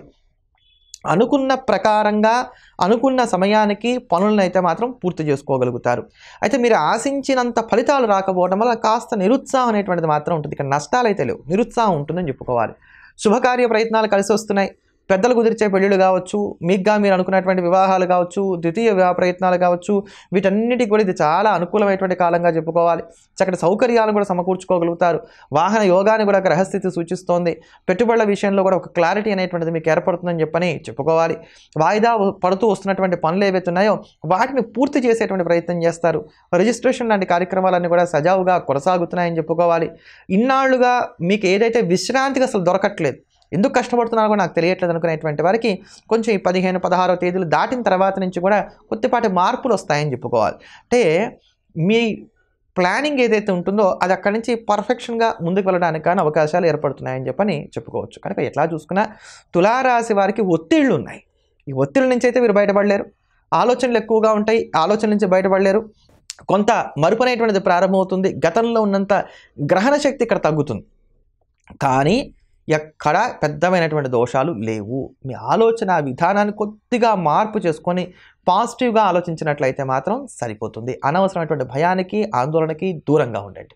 అనుకున్న ప్రకారంగా అనుకున్న సమయానికి పనులను అయితే మాత్రం పూర్తి చేసుకోగలుగుతారు. అయితే మీరు ఆశించినంత ఫలితాలు రాకపోవడం వల్ల కాస్త నిరుత్సాహం అనేటువంటిది మాత్రం ఉంటుంది. ఇక్కడ నష్టాలు అయితే లేవు, నిరుత్సాహం ఉంటుందని చెప్పుకోవాలి. శుభకార్య ప్రయత్నాలు కలిసి వస్తున్నాయి. పెద్దలు కుదిర్చే పెళ్ళిళ్ళు కావచ్చు, మీకుగా మీరు అనుకున్నటువంటి వివాహాలు కావచ్చు, ద్వితీయ వివాహ ప్రయత్నాలు కావచ్చు, వీటన్నిటికి కూడా ఇది చాలా అనుకూలమైనటువంటి కాలంగా చెప్పుకోవాలి. చక్కటి సౌకర్యాలను కూడా సమకూర్చుకోగలుగుతారు. వాహన యోగాన్ని కూడా గ్రహస్థితి సూచిస్తోంది. పెట్టుబడుల విషయంలో కూడా ఒక క్లారిటీ అనేటువంటిది మీకు ఏర్పడుతుందని చెప్పని చెప్పుకోవాలి. వాయిదా పడుతూ వస్తున్నటువంటి పనులు ఏవైతే ఉన్నాయో వాటిని పూర్తి చేసేటువంటి ప్రయత్నం చేస్తారు. రిజిస్ట్రేషన్ లాంటి కార్యక్రమాలన్నీ కూడా సజావుగా కొనసాగుతున్నాయని చెప్పుకోవాలి. ఇన్నాళ్లుగా మీకు ఏదైతే విశ్రాంతికి అసలు దొరకట్లేదు, ఎందుకు కష్టపడుతున్నారో కూడా నాకు తెలియట్లేదు అనుకునేటువంటి వారికి కొంచెం ఈ 15, 16 తేదీలు దాటిన తర్వాత నుంచి కూడా కొద్దిపాటి మార్పులు వస్తాయని చెప్పుకోవాలి. అంటే మీ ప్లానింగ్ ఏదైతే ఉంటుందో అది అక్కడి నుంచి పర్ఫెక్షన్గా ముందుకు వెళ్ళడానికి కానీ అవకాశాలు ఏర్పడుతున్నాయని చెప్పని చెప్పుకోవచ్చు. కనుక ఎట్లా చూసుకున్నా తులారాశి వారికి ఒత్తిళ్లు ఉన్నాయి. ఈ ఒత్తిళ్ళ నుంచి అయితే మీరు బయటపడలేరు. ఆలోచనలు ఎక్కువగా ఉంటాయి, ఆలోచనల నుంచి బయటపడలేరు. కొంత మరుపు అనేటువంటిది ప్రారంభమవుతుంది. గతంలో ఉన్నంత గ్రహణ శక్తి ఇక్కడ తగ్గుతుంది, కానీ ఎక్కడ పెద్దమైనటువంటి దోషాలు లేవు. మీ ఆలోచన విధానాన్ని కొద్దిగా మార్పు చేసుకొని పాజిటివ్గా ఆలోచించినట్లయితే మాత్రం సరిపోతుంది. అనవసరమైనటువంటి భయానికి, ఆందోళనకి దూరంగా ఉండండి.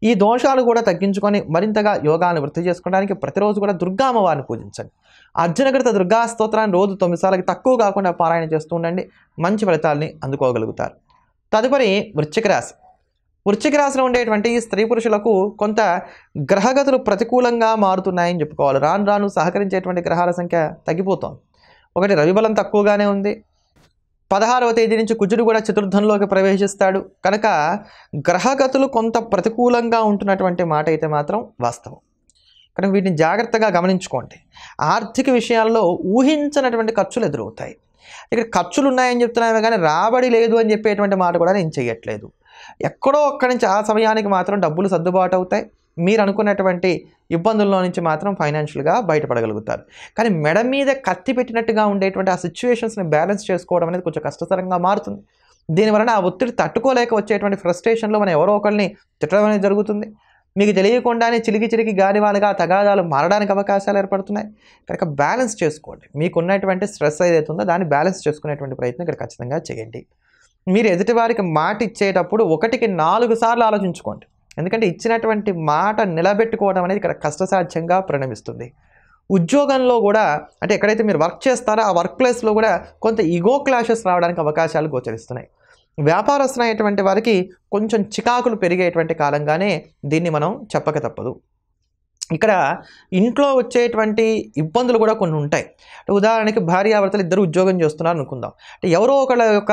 ఈ దోషాలు కూడా తగ్గించుకొని మరింతగా యోగాన్ని వృద్ధి చేసుకోవడానికి ప్రతిరోజు కూడా దుర్గా అమ్మవారిని పూజించండి. అర్జునకృత దుర్గా స్తోత్రాన్ని రోజు 9 సార్లకి తక్కువ కాకుండా పారాయణ చేస్తూ ఉండండి. మంచి ఫలితాలని అందుకోగలుగుతారు. తదుపరి వృశ్చిక రాశి. వృశ్చిక రాశిలో ఉండేటువంటి స్త్రీ పురుషులకు కొంత గ్రహగతులు ప్రతికూలంగా మారుతున్నాయని చెప్పుకోవాలి. రాను రాను సహకరించేటువంటి గ్రహాల సంఖ్య తగ్గిపోతోంది. ఒకటి రవి బలం తక్కువగానే ఉంది. 16వ తేదీ నుంచి కుజుడు కూడా చతుర్థంలోకి ప్రవేశిస్తాడు. కనుక గ్రహగతులు కొంత ప్రతికూలంగా ఉంటున్నటువంటి మాట అయితే మాత్రం వాస్తవం. కనుక వీటిని జాగ్రత్తగా గమనించుకోండి. ఆర్థిక విషయాల్లో ఊహించనటువంటి ఖర్చులు ఎదురవుతాయి. ఇక్కడ ఖర్చులు ఉన్నాయని చెప్తున్నామే కానీ రాబడి లేదు అని చెప్పేటువంటి మాట కూడా నేను చేయట్లేదు. ఎక్కడో అక్కడి నుంచి ఆ సమయానికి మాత్రం డబ్బులు సర్దుబాటు అవుతాయి. మీరు అనుకున్నటువంటి ఇబ్బందుల్లో నుంచి మాత్రం ఫైనాన్షియల్గా బయటపడగలుగుతారు. కానీ మెడ మీద కత్తి పెట్టినట్టుగా ఉండేటువంటి ఆ సిచ్యువేషన్స్ని బ్యాలెన్స్ చేసుకోవడం అనేది కొంచెం కష్టతరంగా మారుతుంది. దీనివలన ఆ ఒత్తిడి తట్టుకోలేక వచ్చేటువంటి ఫ్రస్ట్రేషన్లో మనం ఎవరో ఒకరిని తిట్టడం అనేది జరుగుతుంది. మీకు తెలియకుండానే చిలికి గాలివాలుగా తగాదాలు మారడానికి అవకాశాలు ఏర్పడుతున్నాయి. కనుక బ్యాలెన్స్ చేసుకోండి. మీకున్నటువంటి స్ట్రెస్ ఏదైతే ఉందో దాన్ని బ్యాలెన్స్ చేసుకునేటువంటి ప్రయత్నం ఇక్కడ ఖచ్చితంగా చేయండి. మీరు ఎదుటివారికి మాట ఇచ్చేటప్పుడు 1కి 4 సార్లు ఆలోచించుకోండి. ఎందుకంటే ఇచ్చినటువంటి మాట నిలబెట్టుకోవడం అనేది ఇక్కడ కష్టసాధ్యంగా పరిణమిస్తుంది. ఉద్యోగంలో కూడా అంటే ఎక్కడైతే మీరు వర్క్ చేస్తారో ఆ వర్క్ ప్లేస్లో కూడా కొంత ఈగో క్లాషెస్ రావడానికి అవకాశాలు గోచరిస్తున్నాయి. వ్యాపారస్తులైనటువంటి వారికి కొంచెం చికాకులు పెరిగేటువంటి కాలంగానే దీన్ని మనం చెప్పక తప్పదు. ఇక్కడ ఇంట్లో వచ్చేటువంటి ఇబ్బందులు కూడా కొన్ని ఉంటాయి. ఉదాహరణకి భార్యాభర్తలు ఇద్దరు ఉద్యోగం చేస్తున్నారు అనుకుందాం. అంటే ఎవరో ఒకళ్ళ యొక్క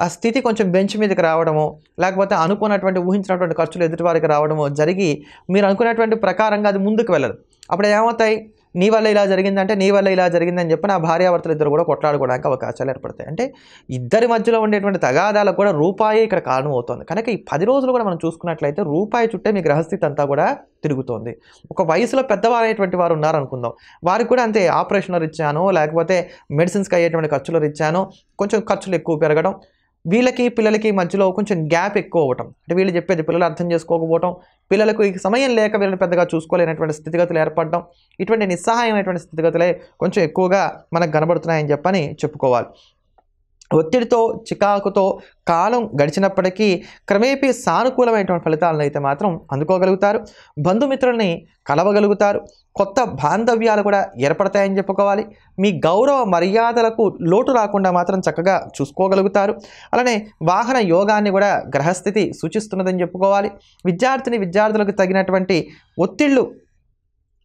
ఆ స్థితి కొంచెం బెంచ్ మీదకి రావడమో, లేకపోతే అనుకున్నటువంటి ఊహించినటువంటి ఖర్చులు ఎదుటివారికి రావడమో జరిగి మీరు అనుకున్నటువంటి ప్రకారంగా అది ముందుకు వెళ్ళదు. అప్పుడు ఏమవుతాయి? నీ వల్ల ఇలా జరిగిందంటే నీ వల్ల ఇలా జరిగిందని చెప్పి నా భార్యాభర్తలు ఇద్దరు కూడా కొట్లాడుకోవడానికి అవకాశాలు ఏర్పడతాయి. అంటే ఇద్దరి మధ్యలో ఉండేటువంటి తగాదాలకు కూడా రూపాయి ఇక్కడ కారణం అవుతుంది. కనుక ఈ 10 రోజులు కూడా మనం చూసుకున్నట్లయితే రూపాయి చుట్టే మీ గ్రహస్థితి అంతా కూడా తిరుగుతోంది. ఒక వయసులో పెద్దవారైనటువంటి వారు ఉన్నారనుకుందాం, వారికి కూడా అంతే ఆపరేషన్లు ఇచ్చానో లేకపోతే మెడిసిన్స్కి అయ్యేటువంటి ఖర్చులు ఇచ్చానో కొంచెం ఖర్చులు ఎక్కువ పెరగడం, వీళ్ళకి పిల్లలకి మధ్యలో కొంచెం గ్యాప్ ఎక్కువ అవ్వటం, అంటే వీళ్ళు చెప్పేది పిల్లలు అర్థం చేసుకోకపోవటం, పిల్లలకు ఈ సమయం లేక వీళ్ళని పెద్దగా చూసుకోలేనటువంటి స్థితిగతులు ఏర్పడడం, ఇటువంటి నిస్సహాయమైనటువంటి స్థితిగతులే కొంచెం ఎక్కువగా మనకు కనబడుతున్నాయని చెప్పని చెప్పుకోవాలి. ఒత్తిడితో చికాకుతో కాలం గడిచినప్పటికీ క్రమేపీ సానుకూలమైనటువంటి ఫలితాలను అయితే మాత్రం అందుకోగలుగుతారు. బంధుమిత్రుల్ని కలవగలుగుతారు. కొత్త బాంధవ్యాలు కూడా ఏర్పడతాయని చెప్పుకోవాలి. మీ గౌరవ మర్యాదలకు లోటు రాకుండా మాత్రం చక్కగా చూసుకోగలుగుతారు. అలానే వాహన యోగాన్ని కూడా గ్రహస్థితి సూచిస్తున్నదని చెప్పుకోవాలి. విద్యార్థులకు తగినటువంటి ఒత్తిళ్లు,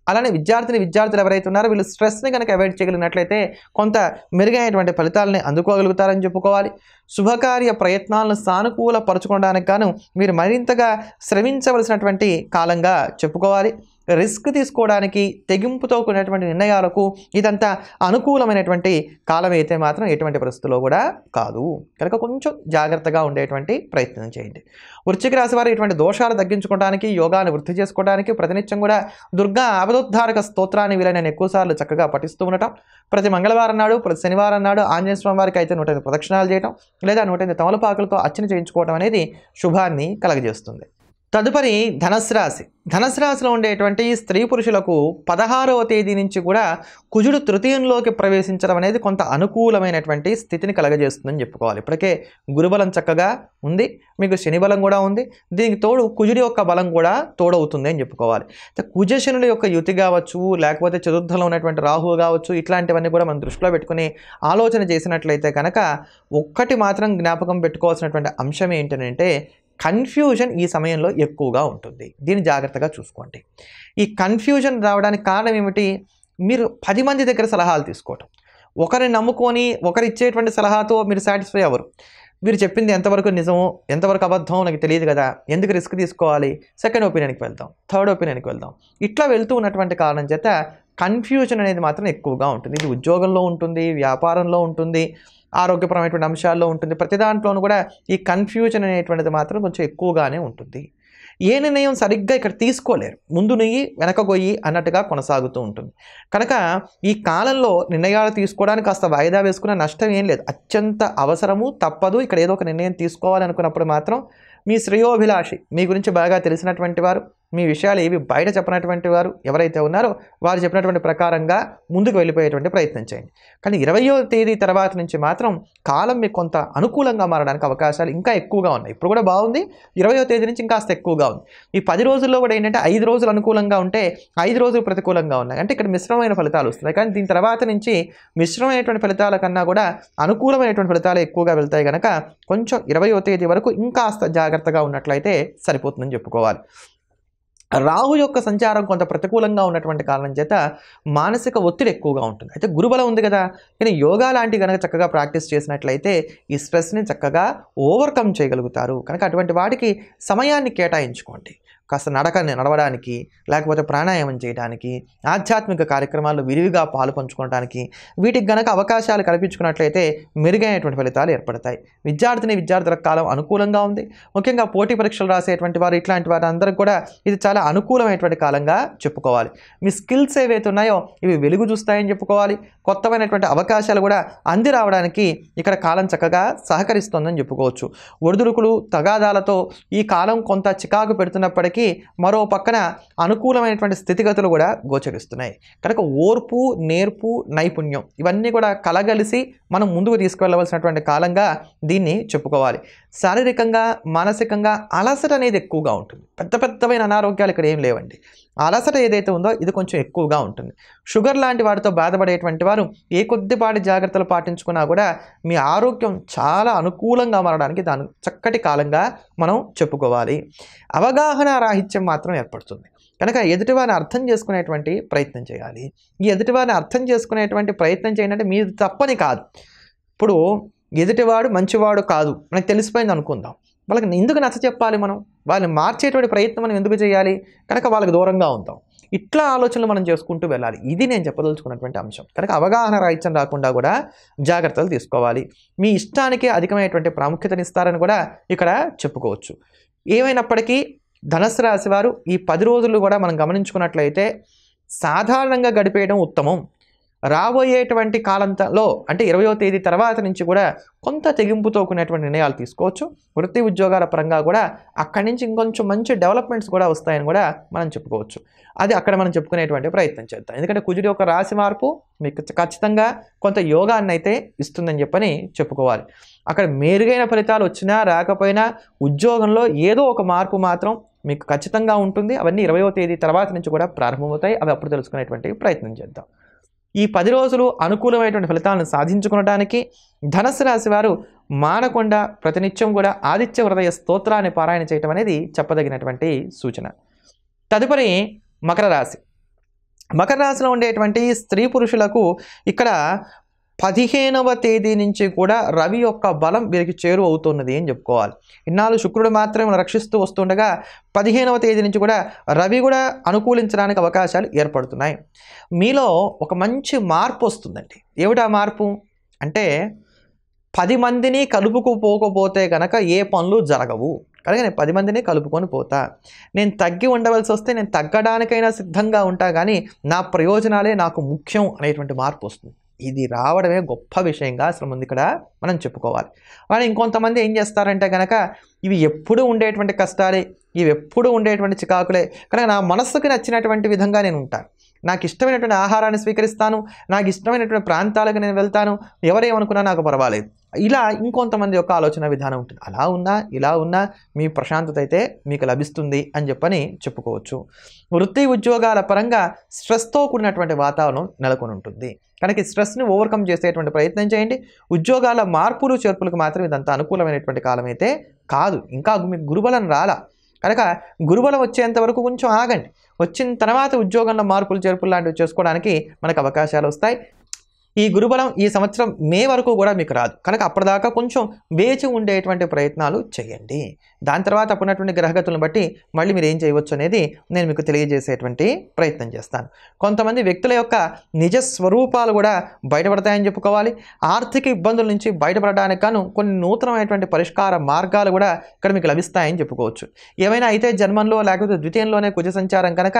అలానే విద్యార్థులు ఎవరైతే ఉన్నారో వీళ్ళు స్ట్రెస్ని కనుక అవాయిడ్ చేయగలిగినట్లయితే కొంత మెరుగైనటువంటి ఫలితాలని అందుకోగలుగుతారని చెప్పుకోవాలి. శుభకార్య ప్రయత్నాలను సానుకూలపరచుకోవడానికి గాను మీరు మరింతగా శ్రమించవలసినటువంటి కాలంగా చెప్పుకోవాలి. రిస్క్ తీసుకోవడానికి తెగింపుతో కూడినటువంటి నిర్ణయాలకు ఇదంతా అనుకూలమైనటువంటి కాలం అయితే మాత్రం ఎటువంటి పరిస్థితుల్లో కూడా కాదు. కనుక కొంచెం జాగ్రత్తగా ఉండేటువంటి ప్రయత్నం చేయండి. వృశ్చిక రాశి వారు ఇటువంటి దోషాలు తగ్గించుకోవడానికి, యోగాన్ని వృద్ధి చేసుకోవడానికి ప్రతినిత్యం కూడా దుర్గా ఆపదోద్ధారక స్తోత్రాన్ని వీలైన ఎక్కువసార్లు చక్కగా పఠిస్తూ ఉండటం, ప్రతి మంగళవారం నాడు ప్రతి శనివారం నాడు ఆంజనేయ స్వామి వారికి అయితే 108 ప్రదక్షిణాలు చేయటం లేదా 108 తమలపాకులతో అర్చన చేయించుకోవడం అనేది శుభాన్ని కలగజేస్తుంది. తదుపరి ధనుసు రాశిలో ఉండేటువంటి స్త్రీ పురుషులకు 16వ తేదీ నుంచి కూడా కుజుడు తృతీయంలోకి ప్రవేశించడం అనేది కొంత అనుకూలమైనటువంటి స్థితిని కలగజేస్తుందని చెప్పుకోవాలి. ఇప్పటికే గురుబలం చక్కగా ఉంది, మీకు శని బలం కూడా ఉంది, దీనికి తోడు కుజుడి యొక్క బలం కూడా తోడవుతుంది అని చెప్పుకోవాలి. కుజశనుల యొక్క యుతి కావచ్చు, లేకపోతే చతుర్థంలో ఉన్నటువంటి రాహువు కావచ్చు, ఇట్లాంటివన్నీ కూడా మనం దృష్టిలో పెట్టుకుని ఆలోచన చేసినట్లయితే కనుక ఒక్కటి మాత్రం జ్ఞాపకం పెట్టుకోవాల్సినటువంటి అంశం ఏంటంటే కన్ఫ్యూజన్ ఈ సమయంలో ఎక్కువగా ఉంటుంది. దీన్ని జాగ్రత్తగా చూసుకోండి. ఈ కన్ఫ్యూజన్ రావడానికి కారణం ఏమిటి? మీరు 10 మంది దగ్గర సలహాలు తీసుకోవటం, ఒకరిని నమ్ముకొని ఒకరు ఇచ్చేటువంటి సలహాతో మీరు సాటిస్ఫై అవ్వరు. మీరు చెప్పింది ఎంతవరకు నిజమో ఎంతవరకు అబద్ధం నాకు తెలియదు కదా, ఎందుకు రిస్క్ తీసుకోవాలి, సెకండ్ ఒపీనియన్కి వెళ్దాం, థర్డ్ ఒపీనియన్కి వెళ్దాం, ఇట్లా వెళ్తూ ఉన్నటువంటి కారణం చేత కన్ఫ్యూజన్ అనేది మాత్రం ఎక్కువగా ఉంటుంది. ఇది ఉద్యోగంలో ఉంటుంది, వ్యాపారంలో ఉంటుంది, ఆరోగ్యపరమైనటువంటి అంశాల్లో ఉంటుంది. ప్రతి దాంట్లోనూ కూడా ఈ కన్ఫ్యూజన్ అనేటువంటిది మాత్రం కొంచెం ఎక్కువగానే ఉంటుంది. ఏ నిర్ణయం సరిగ్గా ఇక్కడ తీసుకోలేరు, ముందు నెయ్యి వెనక గొయ్యి అన్నట్టుగా కొనసాగుతూ ఉంటుంది. కనుక ఈ కాలంలో నిర్ణయాలు తీసుకోవడానికి కాస్త వాయిదా వేసుకున్న నష్టం ఏం లేదు. అత్యంత అవసరము, తప్పదు, ఇక్కడ ఏదో ఒక నిర్ణయం తీసుకోవాలనుకున్నప్పుడు మాత్రం మీ శ్రేయోభిలాషి, మీ గురించి బాగా తెలిసినటువంటి వారు, మీ విషయాలు ఏవి బయట చెప్పినటువంటి వారు ఎవరైతే ఉన్నారో వారు చెప్పినటువంటి ప్రకారంగా ముందుకు వెళ్ళిపోయేటువంటి ప్రయత్నం చేయండి. కానీ 20వ తేదీ తర్వాత నుంచి మాత్రం కాలం మీకు కొంత అనుకూలంగా మారడానికి అవకాశాలు ఇంకా ఎక్కువగా ఉన్నాయి. ఇప్పుడు కూడా బాగుంది, 20వ తేదీ నుంచి ఇంకాస్త ఎక్కువగా ఉంది. ఈ 10 రోజుల్లో కూడా ఏంటంటే 5 రోజులు అనుకూలంగా ఉంటే 5 రోజులు ప్రతికూలంగా ఉన్నాయి. అంటే ఇక్కడ మిశ్రమమైన ఫలితాలు వస్తున్నాయి. కానీ దీని తర్వాత నుంచి మిశ్రమైనటువంటి ఫలితాల కన్నా కూడా అనుకూలమైనటువంటి ఫలితాలు ఎక్కువగా వెళ్తాయి కనుక కొంచెం 20వ తేదీ వరకు ఇంకాస్త జాగ్రత్తగా ఉన్నట్లయితే సరిపోతుందని చెప్పుకోవాలి. రాహు యొక్క సంచారం కొంత ప్రతికూలంగా ఉన్నటువంటి కారణం చేత మానసిక ఒత్తిడి ఎక్కువగా ఉంటుంది. అయితే గురుబలం ఉంది కదా, కానీ యోగా లాంటి కనుక చక్కగా ప్రాక్టీస్ చేసినట్లయితే ఈ స్ట్రెస్ని చక్కగా ఓవర్కమ్ చేయగలుగుతారు. కనుక అటువంటి వాటికి సమయాన్ని కేటాయించుకోండి. కాస్త నడవడానికి, లేకపోతే ప్రాణాయామం చేయడానికి, ఆధ్యాత్మిక కార్యక్రమాల్లో విరివిగా పాలు పంచుకోవడానికి, వీటికి గనక అవకాశాలు కల్పించుకున్నట్లయితే మెరుగైనటువంటి ఫలితాలు ఏర్పడతాయి. విద్యార్థుల కాలం అనుకూలంగా ఉంది. ముఖ్యంగా పోటీ పరీక్షలు రాసేటువంటి వారు, ఇట్లాంటి వారు అందరికీ కూడా ఇది చాలా అనుకూలమైనటువంటి కాలంగా చెప్పుకోవాలి. మీ స్కిల్స్ ఏవైతే ఉన్నాయో ఇవి వెలుగు చూస్తాయని చెప్పుకోవాలి. కొత్తమైనటువంటి అవకాశాలు కూడా అంది రావడానికి ఇక్కడ కాలం చక్కగా సహకరిస్తుందని చెప్పుకోవచ్చు. ఒడిదుడుకులు, తగాదాలతో ఈ కాలం కొంత చికాకు పెడుతున్నప్పటికీ మరో పక్కన అనుకూలమైనటువంటి స్థితిగతులు కూడా గోచరిస్తున్నాయి. కనుక ఓర్పు, నేర్పు, నైపుణ్యం ఇవన్నీ కూడా కలగలిసి మనం ముందుకు తీసుకువెళ్ళవలసినటువంటి కాలంగా దీన్ని చెప్పుకోవాలి. శారీరకంగా, మానసికంగా అలసట అనేది ఎక్కువగా ఉంటుంది. పెద్దమైన అనారోగ్యాలు ఇక్కడ ఏం లేవండి. అలసట ఏదైతే ఉందో ఇది కొంచెం ఎక్కువగా ఉంటుంది. షుగర్ లాంటి వాటితో బాధపడేటువంటి వారు ఏ కొద్దిపాటి జాగ్రత్తలు పాటించుకున్నా కూడా మీ ఆరోగ్యం చాలా అనుకూలంగా మారడానికి దాని చక్కటి కాలంగా మనం చెప్పుకోవాలి. అవగాహన రాహిత్యం మాత్రం ఏర్పడుతుంది కనుక ఎదుటివారిని అర్థం చేసుకునేటువంటి ప్రయత్నం చేయాలి. ఈ ఎదుటివారిని అర్థం చేసుకునేటువంటి ప్రయత్నం చేయాలంటే మీరు తప్పని కాదు. ఇప్పుడు ఎదుటివాడు మంచివాడు కాదు మనకు తెలిసిపోయింది అనుకుందాం, వాళ్ళకి ఎందుకు నచ్చ చెప్పాలి? మనం వాళ్ళని మార్చేటువంటి ప్రయత్నం మనం ఎందుకు చేయాలి? కనుక వాళ్ళకి దూరంగా ఉందాం. ఇట్లా ఆలోచనలు మనం చేసుకుంటూ వెళ్ళాలి. ఇది నేను చెప్పదలుచుకున్నటువంటి అంశం. కనుక అవగాహన రాహిత్యం రాకుండా కూడా జాగ్రత్తలు తీసుకోవాలి. మీ ఇష్టానికే అధికమైనటువంటి ప్రాముఖ్యతనిస్తారని కూడా ఇక్కడ చెప్పుకోవచ్చు. ఏమైనప్పటికీ ధనుస్సు రాశి వారు ఈ 10 రోజులు కూడా మనం గమనించుకున్నట్లయితే సాధారణంగా గడిపేయడం ఉత్తమం. రాబోయేటువంటి కాలంలో అంటే 20వ తేదీ తర్వాత నుంచి కూడా కొంత తెగింపుతో కూడినటువంటి నిర్ణయాలు తీసుకోవచ్చు. వృత్తి ఉద్యోగాల పరంగా కూడా అక్కడి నుంచి ఇంకొంచెం మంచి డెవలప్మెంట్స్ కూడా వస్తాయని కూడా మనం చెప్పుకోవచ్చు. అది అక్కడ మనం చెప్పుకునేటువంటి ప్రయత్నం చేద్దాం. ఎందుకంటే కుజుడి యొక్క రాశి మార్పు మీకు ఖచ్చితంగా కొంత యోగాన్ని అయితే ఇస్తుందని చెప్పని చెప్పుకోవాలి. అక్కడ మెరుగైన ఫలితాలు వచ్చినా రాకపోయినా ఉద్యోగంలో ఏదో ఒక మార్పు మాత్రం మీకు ఖచ్చితంగా ఉంటుంది. అవన్నీ 20వ తేదీ తర్వాత నుంచి కూడా ప్రారంభమవుతాయి. అవి అప్పుడు తెలుసుకునేటువంటి ప్రయత్నం చేద్దాం. ఈ 10 రోజులు అనుకూలమైనటువంటి ఫలితాలను సాధించుకోవడానికి ధనుస్సు రాశి వారు మానకుండా ప్రతినిత్యం కూడా ఆదిత్య హృదయ స్తోత్రాన్ని పారాయణ చేయటం అనేది చెప్పదగినటువంటి సూచన. తదుపరి మకర రాశి. మకర రాశిలో ఉండేటువంటి స్త్రీ పురుషులకు ఇక్కడ 15వ తేదీ నుంచి కూడా రవి యొక్క బలం వీరికి చేరువ అవుతున్నది అని చెప్పుకోవాలి. ఇన్నాళ్ళు శుక్రుడు మాత్రమే రక్షిస్తూ వస్తుండగా 15వ తేదీ నుంచి కూడా రవి కూడా అనుకూలించడానికి అవకాశాలు ఏర్పడుతున్నాయి. మీలో ఒక మంచి మార్పు వస్తుందండి. ఏమిటా మార్పు అంటే 10 మందిని కలుపుకుపోకపోతే కనుక ఏ పనులు జరగవు. కనుక నేను 10 మందిని కలుపుకొని పోతా. నేను తగ్గి ఉండవలసి వస్తే నేను తగ్గడానికైనా సిద్ధంగా ఉంటా, కానీ నా ప్రయోజనాలే నాకు ముఖ్యం అనేటువంటి మార్పు వస్తుంది. ఇది రావడమే గొప్ప విషయంగా అసలు ముందు ఇక్కడ మనం చెప్పుకోవాలి. కానీ ఇంకొంతమంది ఏం చేస్తారంటే కనుక ఇవి ఎప్పుడు ఉండేటువంటి కష్టాలే, ఇవి ఎప్పుడు ఉండేటువంటి చికాకులే, కనుక నా మనస్సుకి నచ్చినటువంటి విధంగా నేను ఉంటాను, నాకు ఇష్టమైనటువంటి ఆహారాన్ని స్వీకరిస్తాను, నాకు ఇష్టమైనటువంటి ప్రాంతాలకు నేను వెళ్తాను, ఎవరేమనుకున్నా నాకు పర్వాలేదు, ఇలా ఇంకొంతమంది యొక్క ఆలోచన విధానం ఉంటుంది. అలా ఉన్నా ఇలా ఉన్నా మీ ప్రశాంతత అయితే మీకు లభిస్తుంది అని చెప్పని చెప్పుకోవచ్చు. వృత్తి ఉద్యోగాల పరంగా స్ట్రెస్తో కూడినటువంటి వాతావరణం నెలకొని ఉంటుంది. కనుక ఈ స్ట్రెస్ని ఓవర్కమ్ చేసేటువంటి ప్రయత్నం చేయండి. ఉద్యోగాల మార్పులు చేర్పులకు మాత్రం ఇదంతా అనుకూలమైనటువంటి కాలం అయితే కాదు. ఇంకా మీకు గురుబలం రాలా కనుక గురుబలం వచ్చేంత వరకు కొంచెం ఆగండి. వచ్చిన తర్వాత ఉద్యోగంలో మార్పులు చేర్పులు లాంటివి చేసుకోవడానికి మనకు అవకాశాలు వస్తాయి. ఈ గురుబలం ఈ సంవత్సరం మే వరకు కూడా మీకు రాదు కనుక అప్పటిదాకా కొంచెం వేచి ఉండేటువంటి ప్రయత్నాలు చేయండి. దాని తర్వాత అప్పుడున్నటువంటి గ్రహగతులను బట్టి మళ్ళీ మీరు ఏం చేయవచ్చు అనేది నేను మీకు తెలియజేసేటువంటి ప్రయత్నం చేస్తాను. కొంతమంది వ్యక్తుల యొక్క నిజ స్వరూపాలు కూడా బయటపడతాయని చెప్పుకోవాలి. ఆర్థిక ఇబ్బందుల నుంచి బయటపడడానికి గాను కొన్ని నూతనమైనటువంటి పరిష్కార మార్గాలు కూడా ఇక్కడ మీకు లభిస్తాయని చెప్పుకోవచ్చు. ఏమైనా అయితే జన్మంలో లేకపోతే ద్వితీయంలోనే కుజ సంచారం కనుక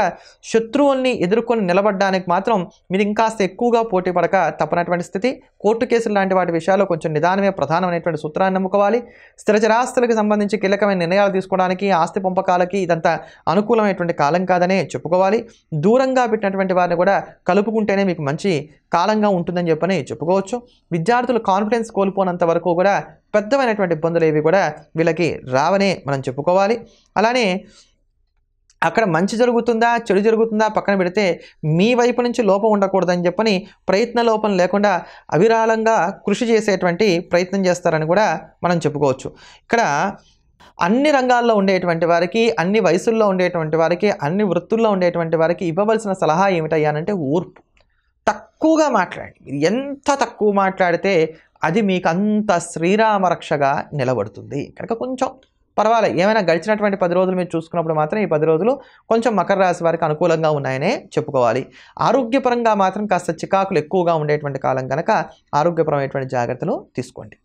శత్రువుల్ని ఎదుర్కొని నిలబడడానికి మాత్రం మీరు ఇంకాస్త ఎక్కువగా పోటీ పడక తప్పనటువంటి స్థితి. కోర్టు కేసులు లాంటి వాటి విషయాల్లో కొంచెం నిదానమే ప్రధానమైనటువంటి సూత్రాన్ని నమ్ముకోవాలి. స్థిరచరాస్తులకు సంబంధించి కీలకమైన నిర్ణయాలు తీసుకోవడానికి ఆస్తి పంపకాలకి ఇదంతా అనుకూలమైనటువంటి కాలం కాదనే చెప్పుకోవాలి. దూరంగా పెట్టినటువంటి వారిని కూడా కలుపుకుంటేనే మీకు మంచి కాలంగా ఉంటుందని చెప్పని చెప్పుకోవచ్చు. విద్యార్థులు కాన్ఫిడెన్స్ కోల్పోనంత వరకు కూడా పెద్దమైనటువంటి ఇబ్బందులు ఏవి కూడా వీళ్ళకి రావనే మనం చెప్పుకోవాలి. అలానే అక్కడ మంచి జరుగుతుందా చెడు జరుగుతుందా పక్కన పెడితే మీ వైపు నుంచి లోపం ఉండకూడదని చెప్పని ప్రయత్న లోపం లేకుండా అవిరాళంగా కృషి చేసేటువంటి ప్రయత్నం చేస్తారని కూడా మనం చెప్పుకోవచ్చు. ఇక్కడ అన్ని రంగాల్లో ఉండేటువంటి వారికి, అన్ని వయసుల్లో ఉండేటువంటి వారికి, అన్ని వృత్తుల్లో ఉండేటువంటి వారికి ఇవ్వవలసిన సలహా ఏమిటయ్యానంటే ఓర్పు. తక్కువగా మాట్లాడండి. మీరు ఎంత తక్కువ మాట్లాడితే అది మీకు అంత శ్రీరామ రక్షగా నిలబడుతుంది. కనుక కొంచెం పర్వాలేదు. ఏమైనా గడిచినటువంటి 10 రోజులు మీరు చూసుకున్నప్పుడు మాత్రం ఈ 10 రోజులు కొంచెం మకర రాశి వారికి అనుకూలంగా ఉన్నాయనే చెప్పుకోవాలి. ఆరోగ్యపరంగా మాత్రం కాస్త చికాకులు ఎక్కువగా ఉండేటువంటి కాలం కనుక ఆరోగ్యపరమైనటువంటి జాగ్రత్తలు తీసుకోండి.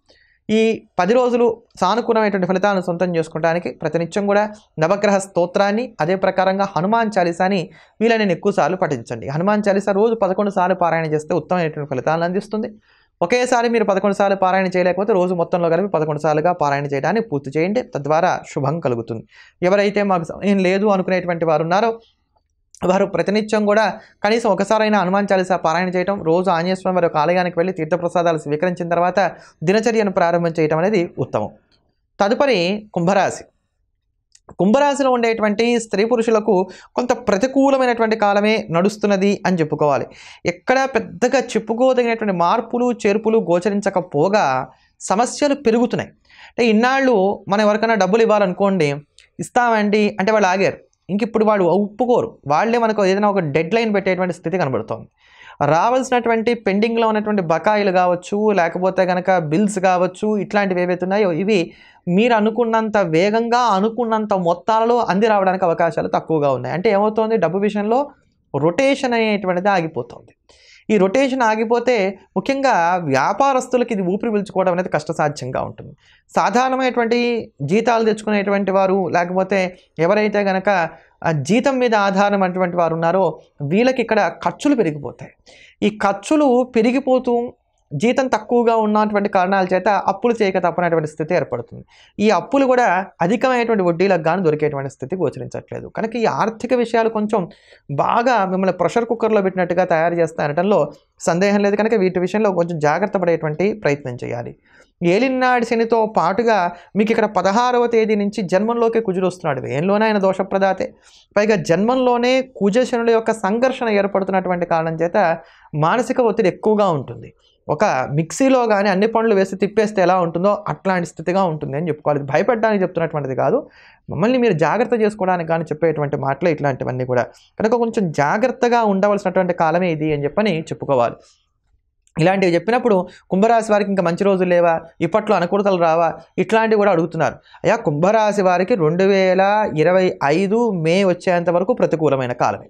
ఈ 10 రోజులు సానుకూలమైనటువంటి ఫలితాలను సొంతం చేసుకోవడానికి ప్రతినిత్యం కూడా నవగ్రహ స్తోత్రాన్ని అదే ప్రకారంగా హనుమాన్ చాలీసాని వీలైన ఎక్కువసార్లు పఠించండి. హనుమాన్ చాలీసా రోజు 11 సార్లు పారాయణ చేస్తే ఉత్తమమైనటువంటి ఫలితాలను అందిస్తుంది. ఒకేసారి మీరు 11 సార్లు పారాయణ చేయలేకపోతే రోజు మొత్తంలో కలిపి 11 సార్లుగా పారాయణ చేయడాన్ని పూర్తి చేయండి. తద్వారా శుభం కలుగుతుంది. ఎవరైతే మాకు సమయం లేదు అనుకునేటువంటి వారు ఉన్నారో వారు ప్రతినిత్యం కూడా కనీసం ఒకసారైనా హనుమాన్ చాలీసా పారాయణ చేయడం, రోజు ఆంజనేయ స్వామి వారి యొక్క ఆలయానికి వెళ్ళి తీర్థప్రసాదాలు స్వీకరించిన తర్వాత దినచర్యను ప్రారంభం చేయడం అనేది ఉత్తమం. తదుపరి కుంభరాశి. కుంభరాశిలో ఉండేటువంటి స్త్రీ పురుషులకు కొంత ప్రతికూలమైనటువంటి కాలమే నడుస్తున్నది అని చెప్పుకోవాలి. ఎక్కడ పెద్దగా చెప్పుకోదగినటువంటి మార్పులు చేర్పులు గోచరించకపోగా సమస్యలు పెరుగుతున్నాయి. అంటే ఇన్నాళ్ళు మనం ఎవరికైనా డబ్బులు ఇవ్వాలనుకోండి, ఇస్తామండి అంటే వాళ్ళు ఆగారు. ఇంక ఇప్పుడు వాళ్ళు ఒప్పుకోరు. వాళ్ళే మనకు ఏదైనా ఒక డెడ్ లైన్ పెట్టేటువంటి స్థితి కనబడుతోంది. రావాల్సినటువంటి పెండింగ్లో ఉన్నటువంటి బకాయిలు కావచ్చు, లేకపోతే కనుక బిల్స్ కావచ్చు, ఇట్లాంటివి ఏవైతే ఉన్నాయో ఇవి మీరు అనుకున్నంత వేగంగా అనుకున్నంత మొత్తాలలో అంది రావడానికి అవకాశాలు తక్కువగా ఉన్నాయి. అంటే ఏమవుతోంది, డబ్బు విషయంలో రొటేషన్ అనేటువంటిది ఆగిపోతుంది. ఈ రొటేషన్ ఆగిపోతే ముఖ్యంగా వ్యాపారస్తులకి ఇది ఊపిరి పీల్చుకోవడం అనేది కష్టసాధ్యంగా ఉంటుంది. సాధారణమైనటువంటి జీతాలు తెచ్చుకునేటువంటి వారు, లేకపోతే ఎవరైతే కనుక జీతం మీద ఆధారమైనటువంటి వారు ఉన్నారో వీళ్ళకి ఇక్కడ ఖర్చులు పెరిగిపోతాయి. ఈ ఖర్చులు పెరిగిపోతూ జీతం తక్కువగా ఉన్నటువంటి కారణాల చేత అప్పులు చేయక తప్పనటువంటి స్థితి ఏర్పడుతుంది. ఈ అప్పులు కూడా అధికమైనటువంటి వడ్డీలకు గాను దొరికేటువంటి స్థితి గోచరించట్లేదు. కనుక ఈ ఆర్థిక విషయాలు కొంచెం బాగా మిమ్మల్ని ప్రెషర్ కుక్కర్లో పెట్టినట్టుగా తయారు చేస్తారనటంలో సందేహం లేదు. కనుక వీటి విషయంలో కొంచెం జాగ్రత్త పడేటువంటి ప్రయత్నం చేయాలి. ఏలినాడు శనితో పాటుగా మీకు ఇక్కడ 16వ తేదీ నుంచి జన్మంలోకి కుజుడు వస్తున్నాడు. ఏంలోనే ఆయన దోషప్రదాతే, పైగా జన్మంలోనే కుజ శనుల యొక్క సంఘర్షణ ఏర్పడుతున్నటువంటి కారణం చేత మానసిక ఒత్తిడి ఎక్కువగా ఉంటుంది. ఒక మిక్సీలో కానీ అన్ని పనులు వేసి తిప్పేస్తే ఎలా ఉంటుందో అట్లాంటి స్థితిగా ఉంటుంది అని చెప్పుకోవాలి. భయపడడానికి చెప్తున్నటువంటిది కాదు, మమ్మల్ని మీరు జాగ్రత్త చేసుకోవడానికి కానీ చెప్పేటువంటి మాటలు ఇట్లాంటివన్నీ కూడా. కనుక కొంచెం జాగ్రత్తగా ఉండవలసినటువంటి కాలమే ఇది అని చెప్పని చెప్పుకోవాలి. ఇలాంటివి చెప్పినప్పుడు కుంభరాశి వారికి ఇంకా మంచి రోజులు లేవా, ఇప్పట్లో అనుకూలతలు రావా, ఇట్లాంటివి కూడా అడుగుతున్నారు. అయ్యా, కుంభరాశి వారికి 2025 మే వచ్చేంత వరకు ప్రతికూలమైన కాలమే.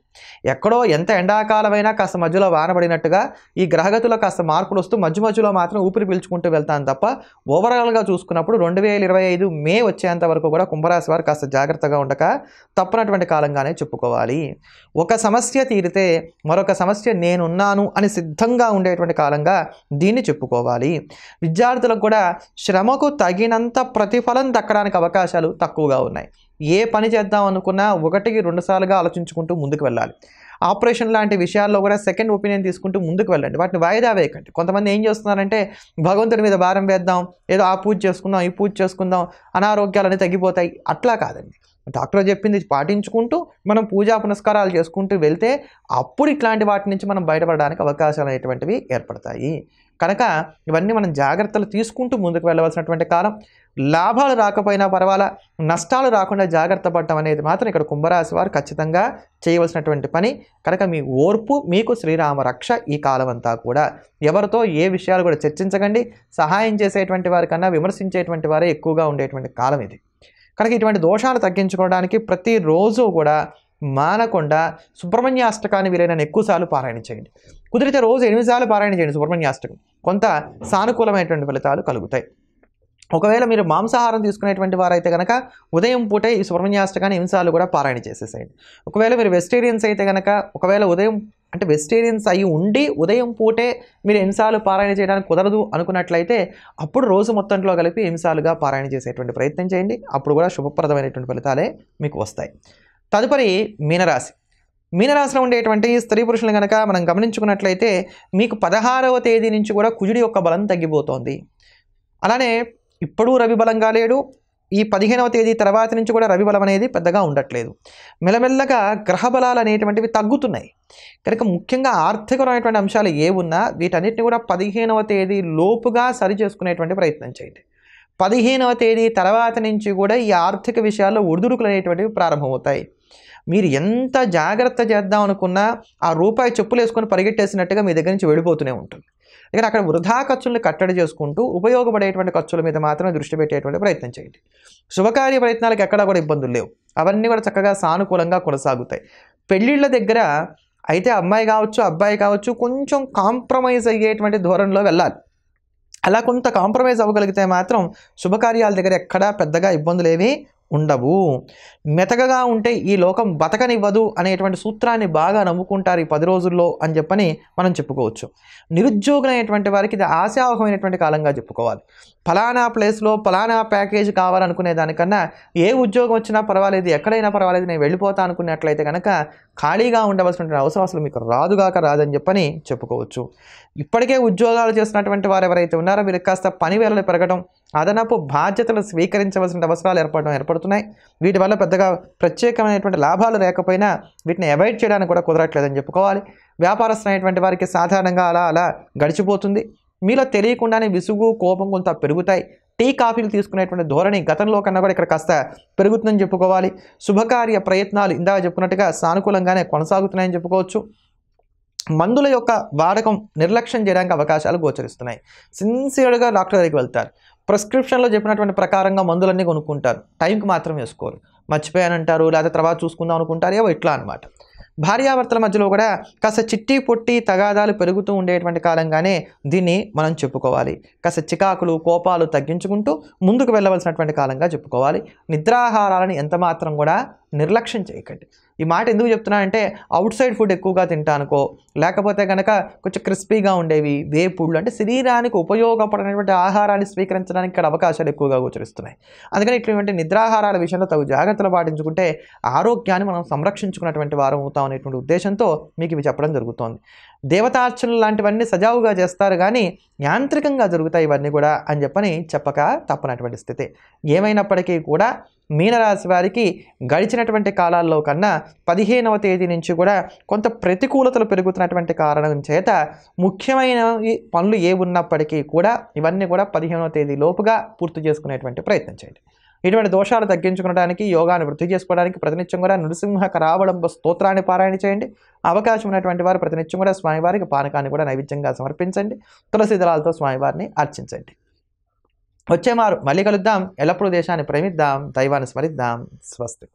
ఎక్కడో ఎంత ఎండాకాలమైనా కాస్త మధ్యలో వానబడినట్టుగా ఈ గ్రహగతిలో కాస్త మార్పులు వస్తూ మధ్యలో మాత్రం ఊపిరి పీల్చుకుంటూ వెళ్తాను తప్ప ఓవరాల్గా చూసుకున్నప్పుడు 2025 మే వచ్చేంత వరకు కూడా కుంభరాశి వారు కాస్త జాగ్రత్తగా ఉండక తప్పనటువంటి కాలంగానే చెప్పుకోవాలి. ఒక సమస్య తీరితే మరొక సమస్య నేనున్నాను అని సిద్ధంగా ఉండేటువంటి కాలంగా దీన్ని చెప్పుకోవాలి. విద్యార్థులకు కూడా శ్రమకు తగినంత ప్రతిఫలం దక్కడానికి అవకాశాలు తక్కువగా ఉన్నాయి. ఏ పని చేద్దాం అనుకున్నా 1-2 సార్లుగా ఆలోచించుకుంటూ ముందుకు వెళ్ళాలి. ఆపరేషన్ లాంటి విషయాల్లో కూడా సెకండ్ ఒపీనియన్ తీసుకుంటూ ముందుకు వెళ్ళండి, వాటిని వాయిదా వేయకండి. కొంతమంది ఏం చేస్తున్నారంటే భగవంతుడి మీద భారం వేద్దాం, ఏదో ఆ పూజ చేసుకుందాం, ఈ పూజ చేసుకుందాం, అనారోగ్యాలన్నీ తగ్గిపోతాయి, అట్లా కాదండి. డాక్టర్ చెప్పింది పాటించుకుంటూ మనం పూజా పునస్కారాలు చేసుకుంటూ వెళ్తే అప్పుడు ఇట్లాంటి వాటి నుంచి మనం బయటపడడానికి అవకాశాలు అనేటువంటివి ఏర్పడతాయి. కనుక ఇవన్నీ మనం జాగ్రత్తలు తీసుకుంటూ ముందుకు వెళ్ళవలసినటువంటి కాలం. లాభాలు రాకపోయినా పర్వాలా, నష్టాలు రాకుండా జాగ్రత్త పడటం అనేది మాత్రం ఇక్కడ కుంభరాశి వారు ఖచ్చితంగా చేయవలసినటువంటి పని. కనుక మీ ఓర్పు మీకు శ్రీరామ రక్ష ఈ కాలం అంతా కూడా. ఎవరితో ఏ విషయాలు కూడా చర్చించకండి. సహాయం చేసేటువంటి వారి కన్నా విమర్శించేటువంటి వారే ఎక్కువగా ఉండేటువంటి కాలం ఇది. కనుక ఇటువంటి దోషాలు తగ్గించుకోవడానికి ప్రతిరోజు కూడా మానకుండా సుబ్రహ్మణ్యాష్టకాన్ని వీలైన ఎక్కువసార్లు పారాయణ చేయండి. కుదిరితే రోజు 8 సార్లు పారాయణ చేయండి సుబ్రహ్మణ్యాష్టకం. కొంత సానుకూలమైనటువంటి ఫలితాలు కలుగుతాయి. ఒకవేళ మీరు మాంసాహారం తీసుకునేటువంటి వారైతే కనుక ఉదయం పూటే ఈ సుబ్రహ్మణ్యాష్టకాన్ని 8 సార్లు కూడా పారాయణ చేసేసేయండి. ఒకవేళ మీరు వెజిటేరియన్స్ అయితే కనుక ఒకవేళ ఉదయం అంటే వెజిటేరియన్స్ అయ్యి ఉండి ఉదయం పూటే మీరు 8 సార్లు పారాయణ చేయడానికి కుదరదు అనుకున్నట్లయితే అప్పుడు రోజు మొత్తంలో కలిపి 8 సార్లుగా పారాయణ చేసేటువంటి ప్రయత్నం చేయండి. అప్పుడు కూడా శుభప్రదమైనటువంటి ఫలితాలే మీకు వస్తాయి. తదుపరి మీనరాశి. మీనరాశిలో ఉండేటువంటి స్త్రీ పురుషులు కనుక మనం గమనించుకున్నట్లయితే మీకు 16వ తేదీ నుంచి కూడా కుజుడి యొక్క బలం తగ్గిపోతోంది. అలానే ఇప్పుడు రవి బలంగా లేడు. ఈ 15వ తేదీ తర్వాత నుంచి కూడా రవి బలం అనేది పెద్దగా ఉండట్లేదు. మెల్లమెల్లగా గ్రహ బలాలు అనేటువంటివి తగ్గుతున్నాయి. కనుక ముఖ్యంగా ఆర్థికమైనటువంటి అంశాలు ఏ ఉన్నా వీటన్నిటిని కూడా 15వ తేదీ లోపుగా సరి చేసుకునేటువంటి ప్రయత్నం చేయండి. 15వ తేదీ తర్వాత నుంచి కూడా ఈ ఆర్థిక విషయాల్లో ఒడిదుడుకులు అనేటువంటివి ప్రారంభమవుతాయి. మీరు ఎంత జాగ్రత్త చేద్దాం అనుకున్నా ఆ రూపాయి చెప్పులు వేసుకొని పరిగెట్టేసినట్టుగా మీ దగ్గర నుంచి వెళ్ళిపోతూనే ఉంటుంది. ఇక్కడ అక్కడ వృధా ఖర్చులను కట్టడి చేసుకుంటూ ఉపయోగపడేటువంటి ఖర్చుల మీద మాత్రమే దృష్టి పెట్టేటువంటి ప్రయత్నం చేయండి. శుభకార్య ప్రయత్నాలకు ఎక్కడా కూడా ఇబ్బందులు లేవు. అవన్నీ కూడా చక్కగా సానుకూలంగా కొనసాగుతాయి. పెళ్ళిళ్ళ దగ్గర అయితే అమ్మాయి కావచ్చు అబ్బాయి కావచ్చు కొంచెం కాంప్రమైజ్ అయ్యేటువంటి ధోరణిలో వెళ్ళాలి. అలా కొంత కాంప్రమైజ్ అవ్వగలిగితే మాత్రం శుభకార్యాల దగ్గర ఎక్కడా పెద్దగా ఇబ్బందులు ఏమీ ఉండవు. మెతకగా ఉంటే ఈ లోకం బతకనివ్వదు అనేటువంటి సూత్రాన్ని బాగా నమ్ముకుంటారు ఈ 10 రోజుల్లో అని చెప్పని మనం చెప్పుకోవచ్చు. నిరుద్యోగులైనటువంటి వారికి ఇది ఆశావహమైనటువంటి కాలంగా చెప్పుకోవాలి. ఫలానా ప్లేస్లో ఫలానా ప్యాకేజ్ కావాలనుకునే దానికన్నా ఏ ఉద్యోగం వచ్చినా పర్వాలేదు, ఎక్కడైనా పర్వాలేదు, నేను వెళ్ళిపోతా అనుకున్నట్లయితే కనుక ఖాళీగా ఉండవలసినటువంటి అవసరం అసలు మీకు రాదుగాక రాదని చెప్పని చెప్పుకోవచ్చు. ఇప్పటికే ఉద్యోగాలు చేస్తున్నటువంటి వారు ఎవరైతే ఉన్నారో వీరికి కాస్త పని వేళలు పెరగడం, అదనపు బాధ్యతలు స్వీకరించవలసిన అవసరాలు ఏర్పడుతున్నాయి. వీటి వల్ల పెద్దగా ప్రత్యేకమైనటువంటి లాభాలు లేకపోయినా వీటిని అవాయిడ్ చేయడానికి కూడా కుదరట్లేదని చెప్పుకోవాలి. వ్యాపారస్తులైనటువంటి వారికి సాధారణంగా అలా గడిచిపోతుంది. మీలో తెలియకుండానే విసుగు, కోపం కొంత పెరుగుతాయి. టీ కాఫీలు తీసుకునేటువంటి ధోరణి గతంలో కన్నా కూడా ఇక్కడ కాస్త పెరుగుతుందని చెప్పుకోవాలి. శుభకార్య ప్రయత్నాలు ఇందాక చెప్పుకున్నట్టుగా సానుకూలంగానే కొనసాగుతున్నాయని చెప్పుకోవచ్చు. మందుల యొక్క వాడకం నిర్లక్ష్యం చేయడానికి అవకాశాలు గోచరిస్తున్నాయి. సిన్సియర్గా డాక్టర్ దగ్గరికి వెళ్తారు, ప్రిస్క్రిప్షన్లో చెప్పినటువంటి ప్రకారంగా మందులన్నీ కొనుక్కుంటారు, టైంకి మాత్రం వేసుకోరు, మర్చిపోయానంటారు, లేదా తర్వాత చూసుకుందాం అనుకుంటారు, ఏవో ఇట్లా అనమాట. భార్యాభర్తల మధ్యలో కూడా కాస్త చిట్టి పొట్టి తగాదాలు పెరుగుతూ ఉండేటువంటి కాలంగానే దీన్ని మనం చెప్పుకోవాలి. కాస్త చికాకులు, కోపాలు తగ్గించుకుంటూ ముందుకు వెళ్ళవలసినటువంటి కాలంగా చెప్పుకోవాలి. నిద్రాహారాలను ఎంత మాత్రం కూడా నిర్లక్ష్యం చేయకండి. ఈ మాట ఎందుకు చెప్తున్నానంటే అవుట్ సైడ్ ఫుడ్ ఎక్కువగా తింటానుకో, లేకపోతే కనుక కొంచెం క్రిస్పీగా ఉండేవి, వేపుళ్ళు అంటే శరీరానికి ఉపయోగపడినటువంటి ఆహారాన్ని స్వీకరించడానికి ఇక్కడ అవకాశాలు ఎక్కువగా గోచరిస్తున్నాయి. అందుకని ఇటువంటి నిద్రాహారాల విషయంలో తగు జాగ్రత్తలు పాటించుకుంటే ఆరోగ్యాన్ని మనం సంరక్షించుకున్నటువంటి వారం అవుతాం అనేటువంటి ఉద్దేశంతో మీకు ఇవి చెప్పడం జరుగుతోంది. దేవతార్చనలు లాంటివన్నీ సజావుగా చేస్తారు, కానీ యాంత్రికంగా జరుగుతాయి ఇవన్నీ కూడా అని చెప్పక తప్పనటువంటి స్థితి. ఏమైనప్పటికీ కూడా మీనరాశి వారికి గడిచినటువంటి కాలాల్లో కన్నా 15వ తేదీ నుంచి కూడా కొంత ప్రతికూలతలు పెరుగుతున్నటువంటి కారణం చేత ముఖ్యమైన పనులు ఏ ఉన్నప్పటికీ కూడా ఇవన్నీ కూడా 15వ తేదీ లోపుగా పూర్తి చేసుకునేటువంటి ప్రయత్నం చేయండి. ఇటువంటి దోషాలు తగ్గించుకోవడానికి, యోగాన్ని వృద్ధి చేసుకోవడానికి ప్రతినిత్యం కూడా నృసింహ కరావళంబ స్తోత్రాన్ని పారాయణ చేయండి. అవకాశం ఉన్నటువంటి వారు ప్రతినిత్యం కూడా స్వామివారికి పానకాన్ని కూడా నైవేద్యంగా సమర్పించండి. తులసి దళాలతో స్వామివారిని అర్చించండి. వచ్చే మారు మళ్ళీ కలుద్దాం. ఎల్లప్పుడూ దేశాన్ని ప్రేమిద్దాం, దైవాన్ని స్మరిద్దాం. స్వస్తి.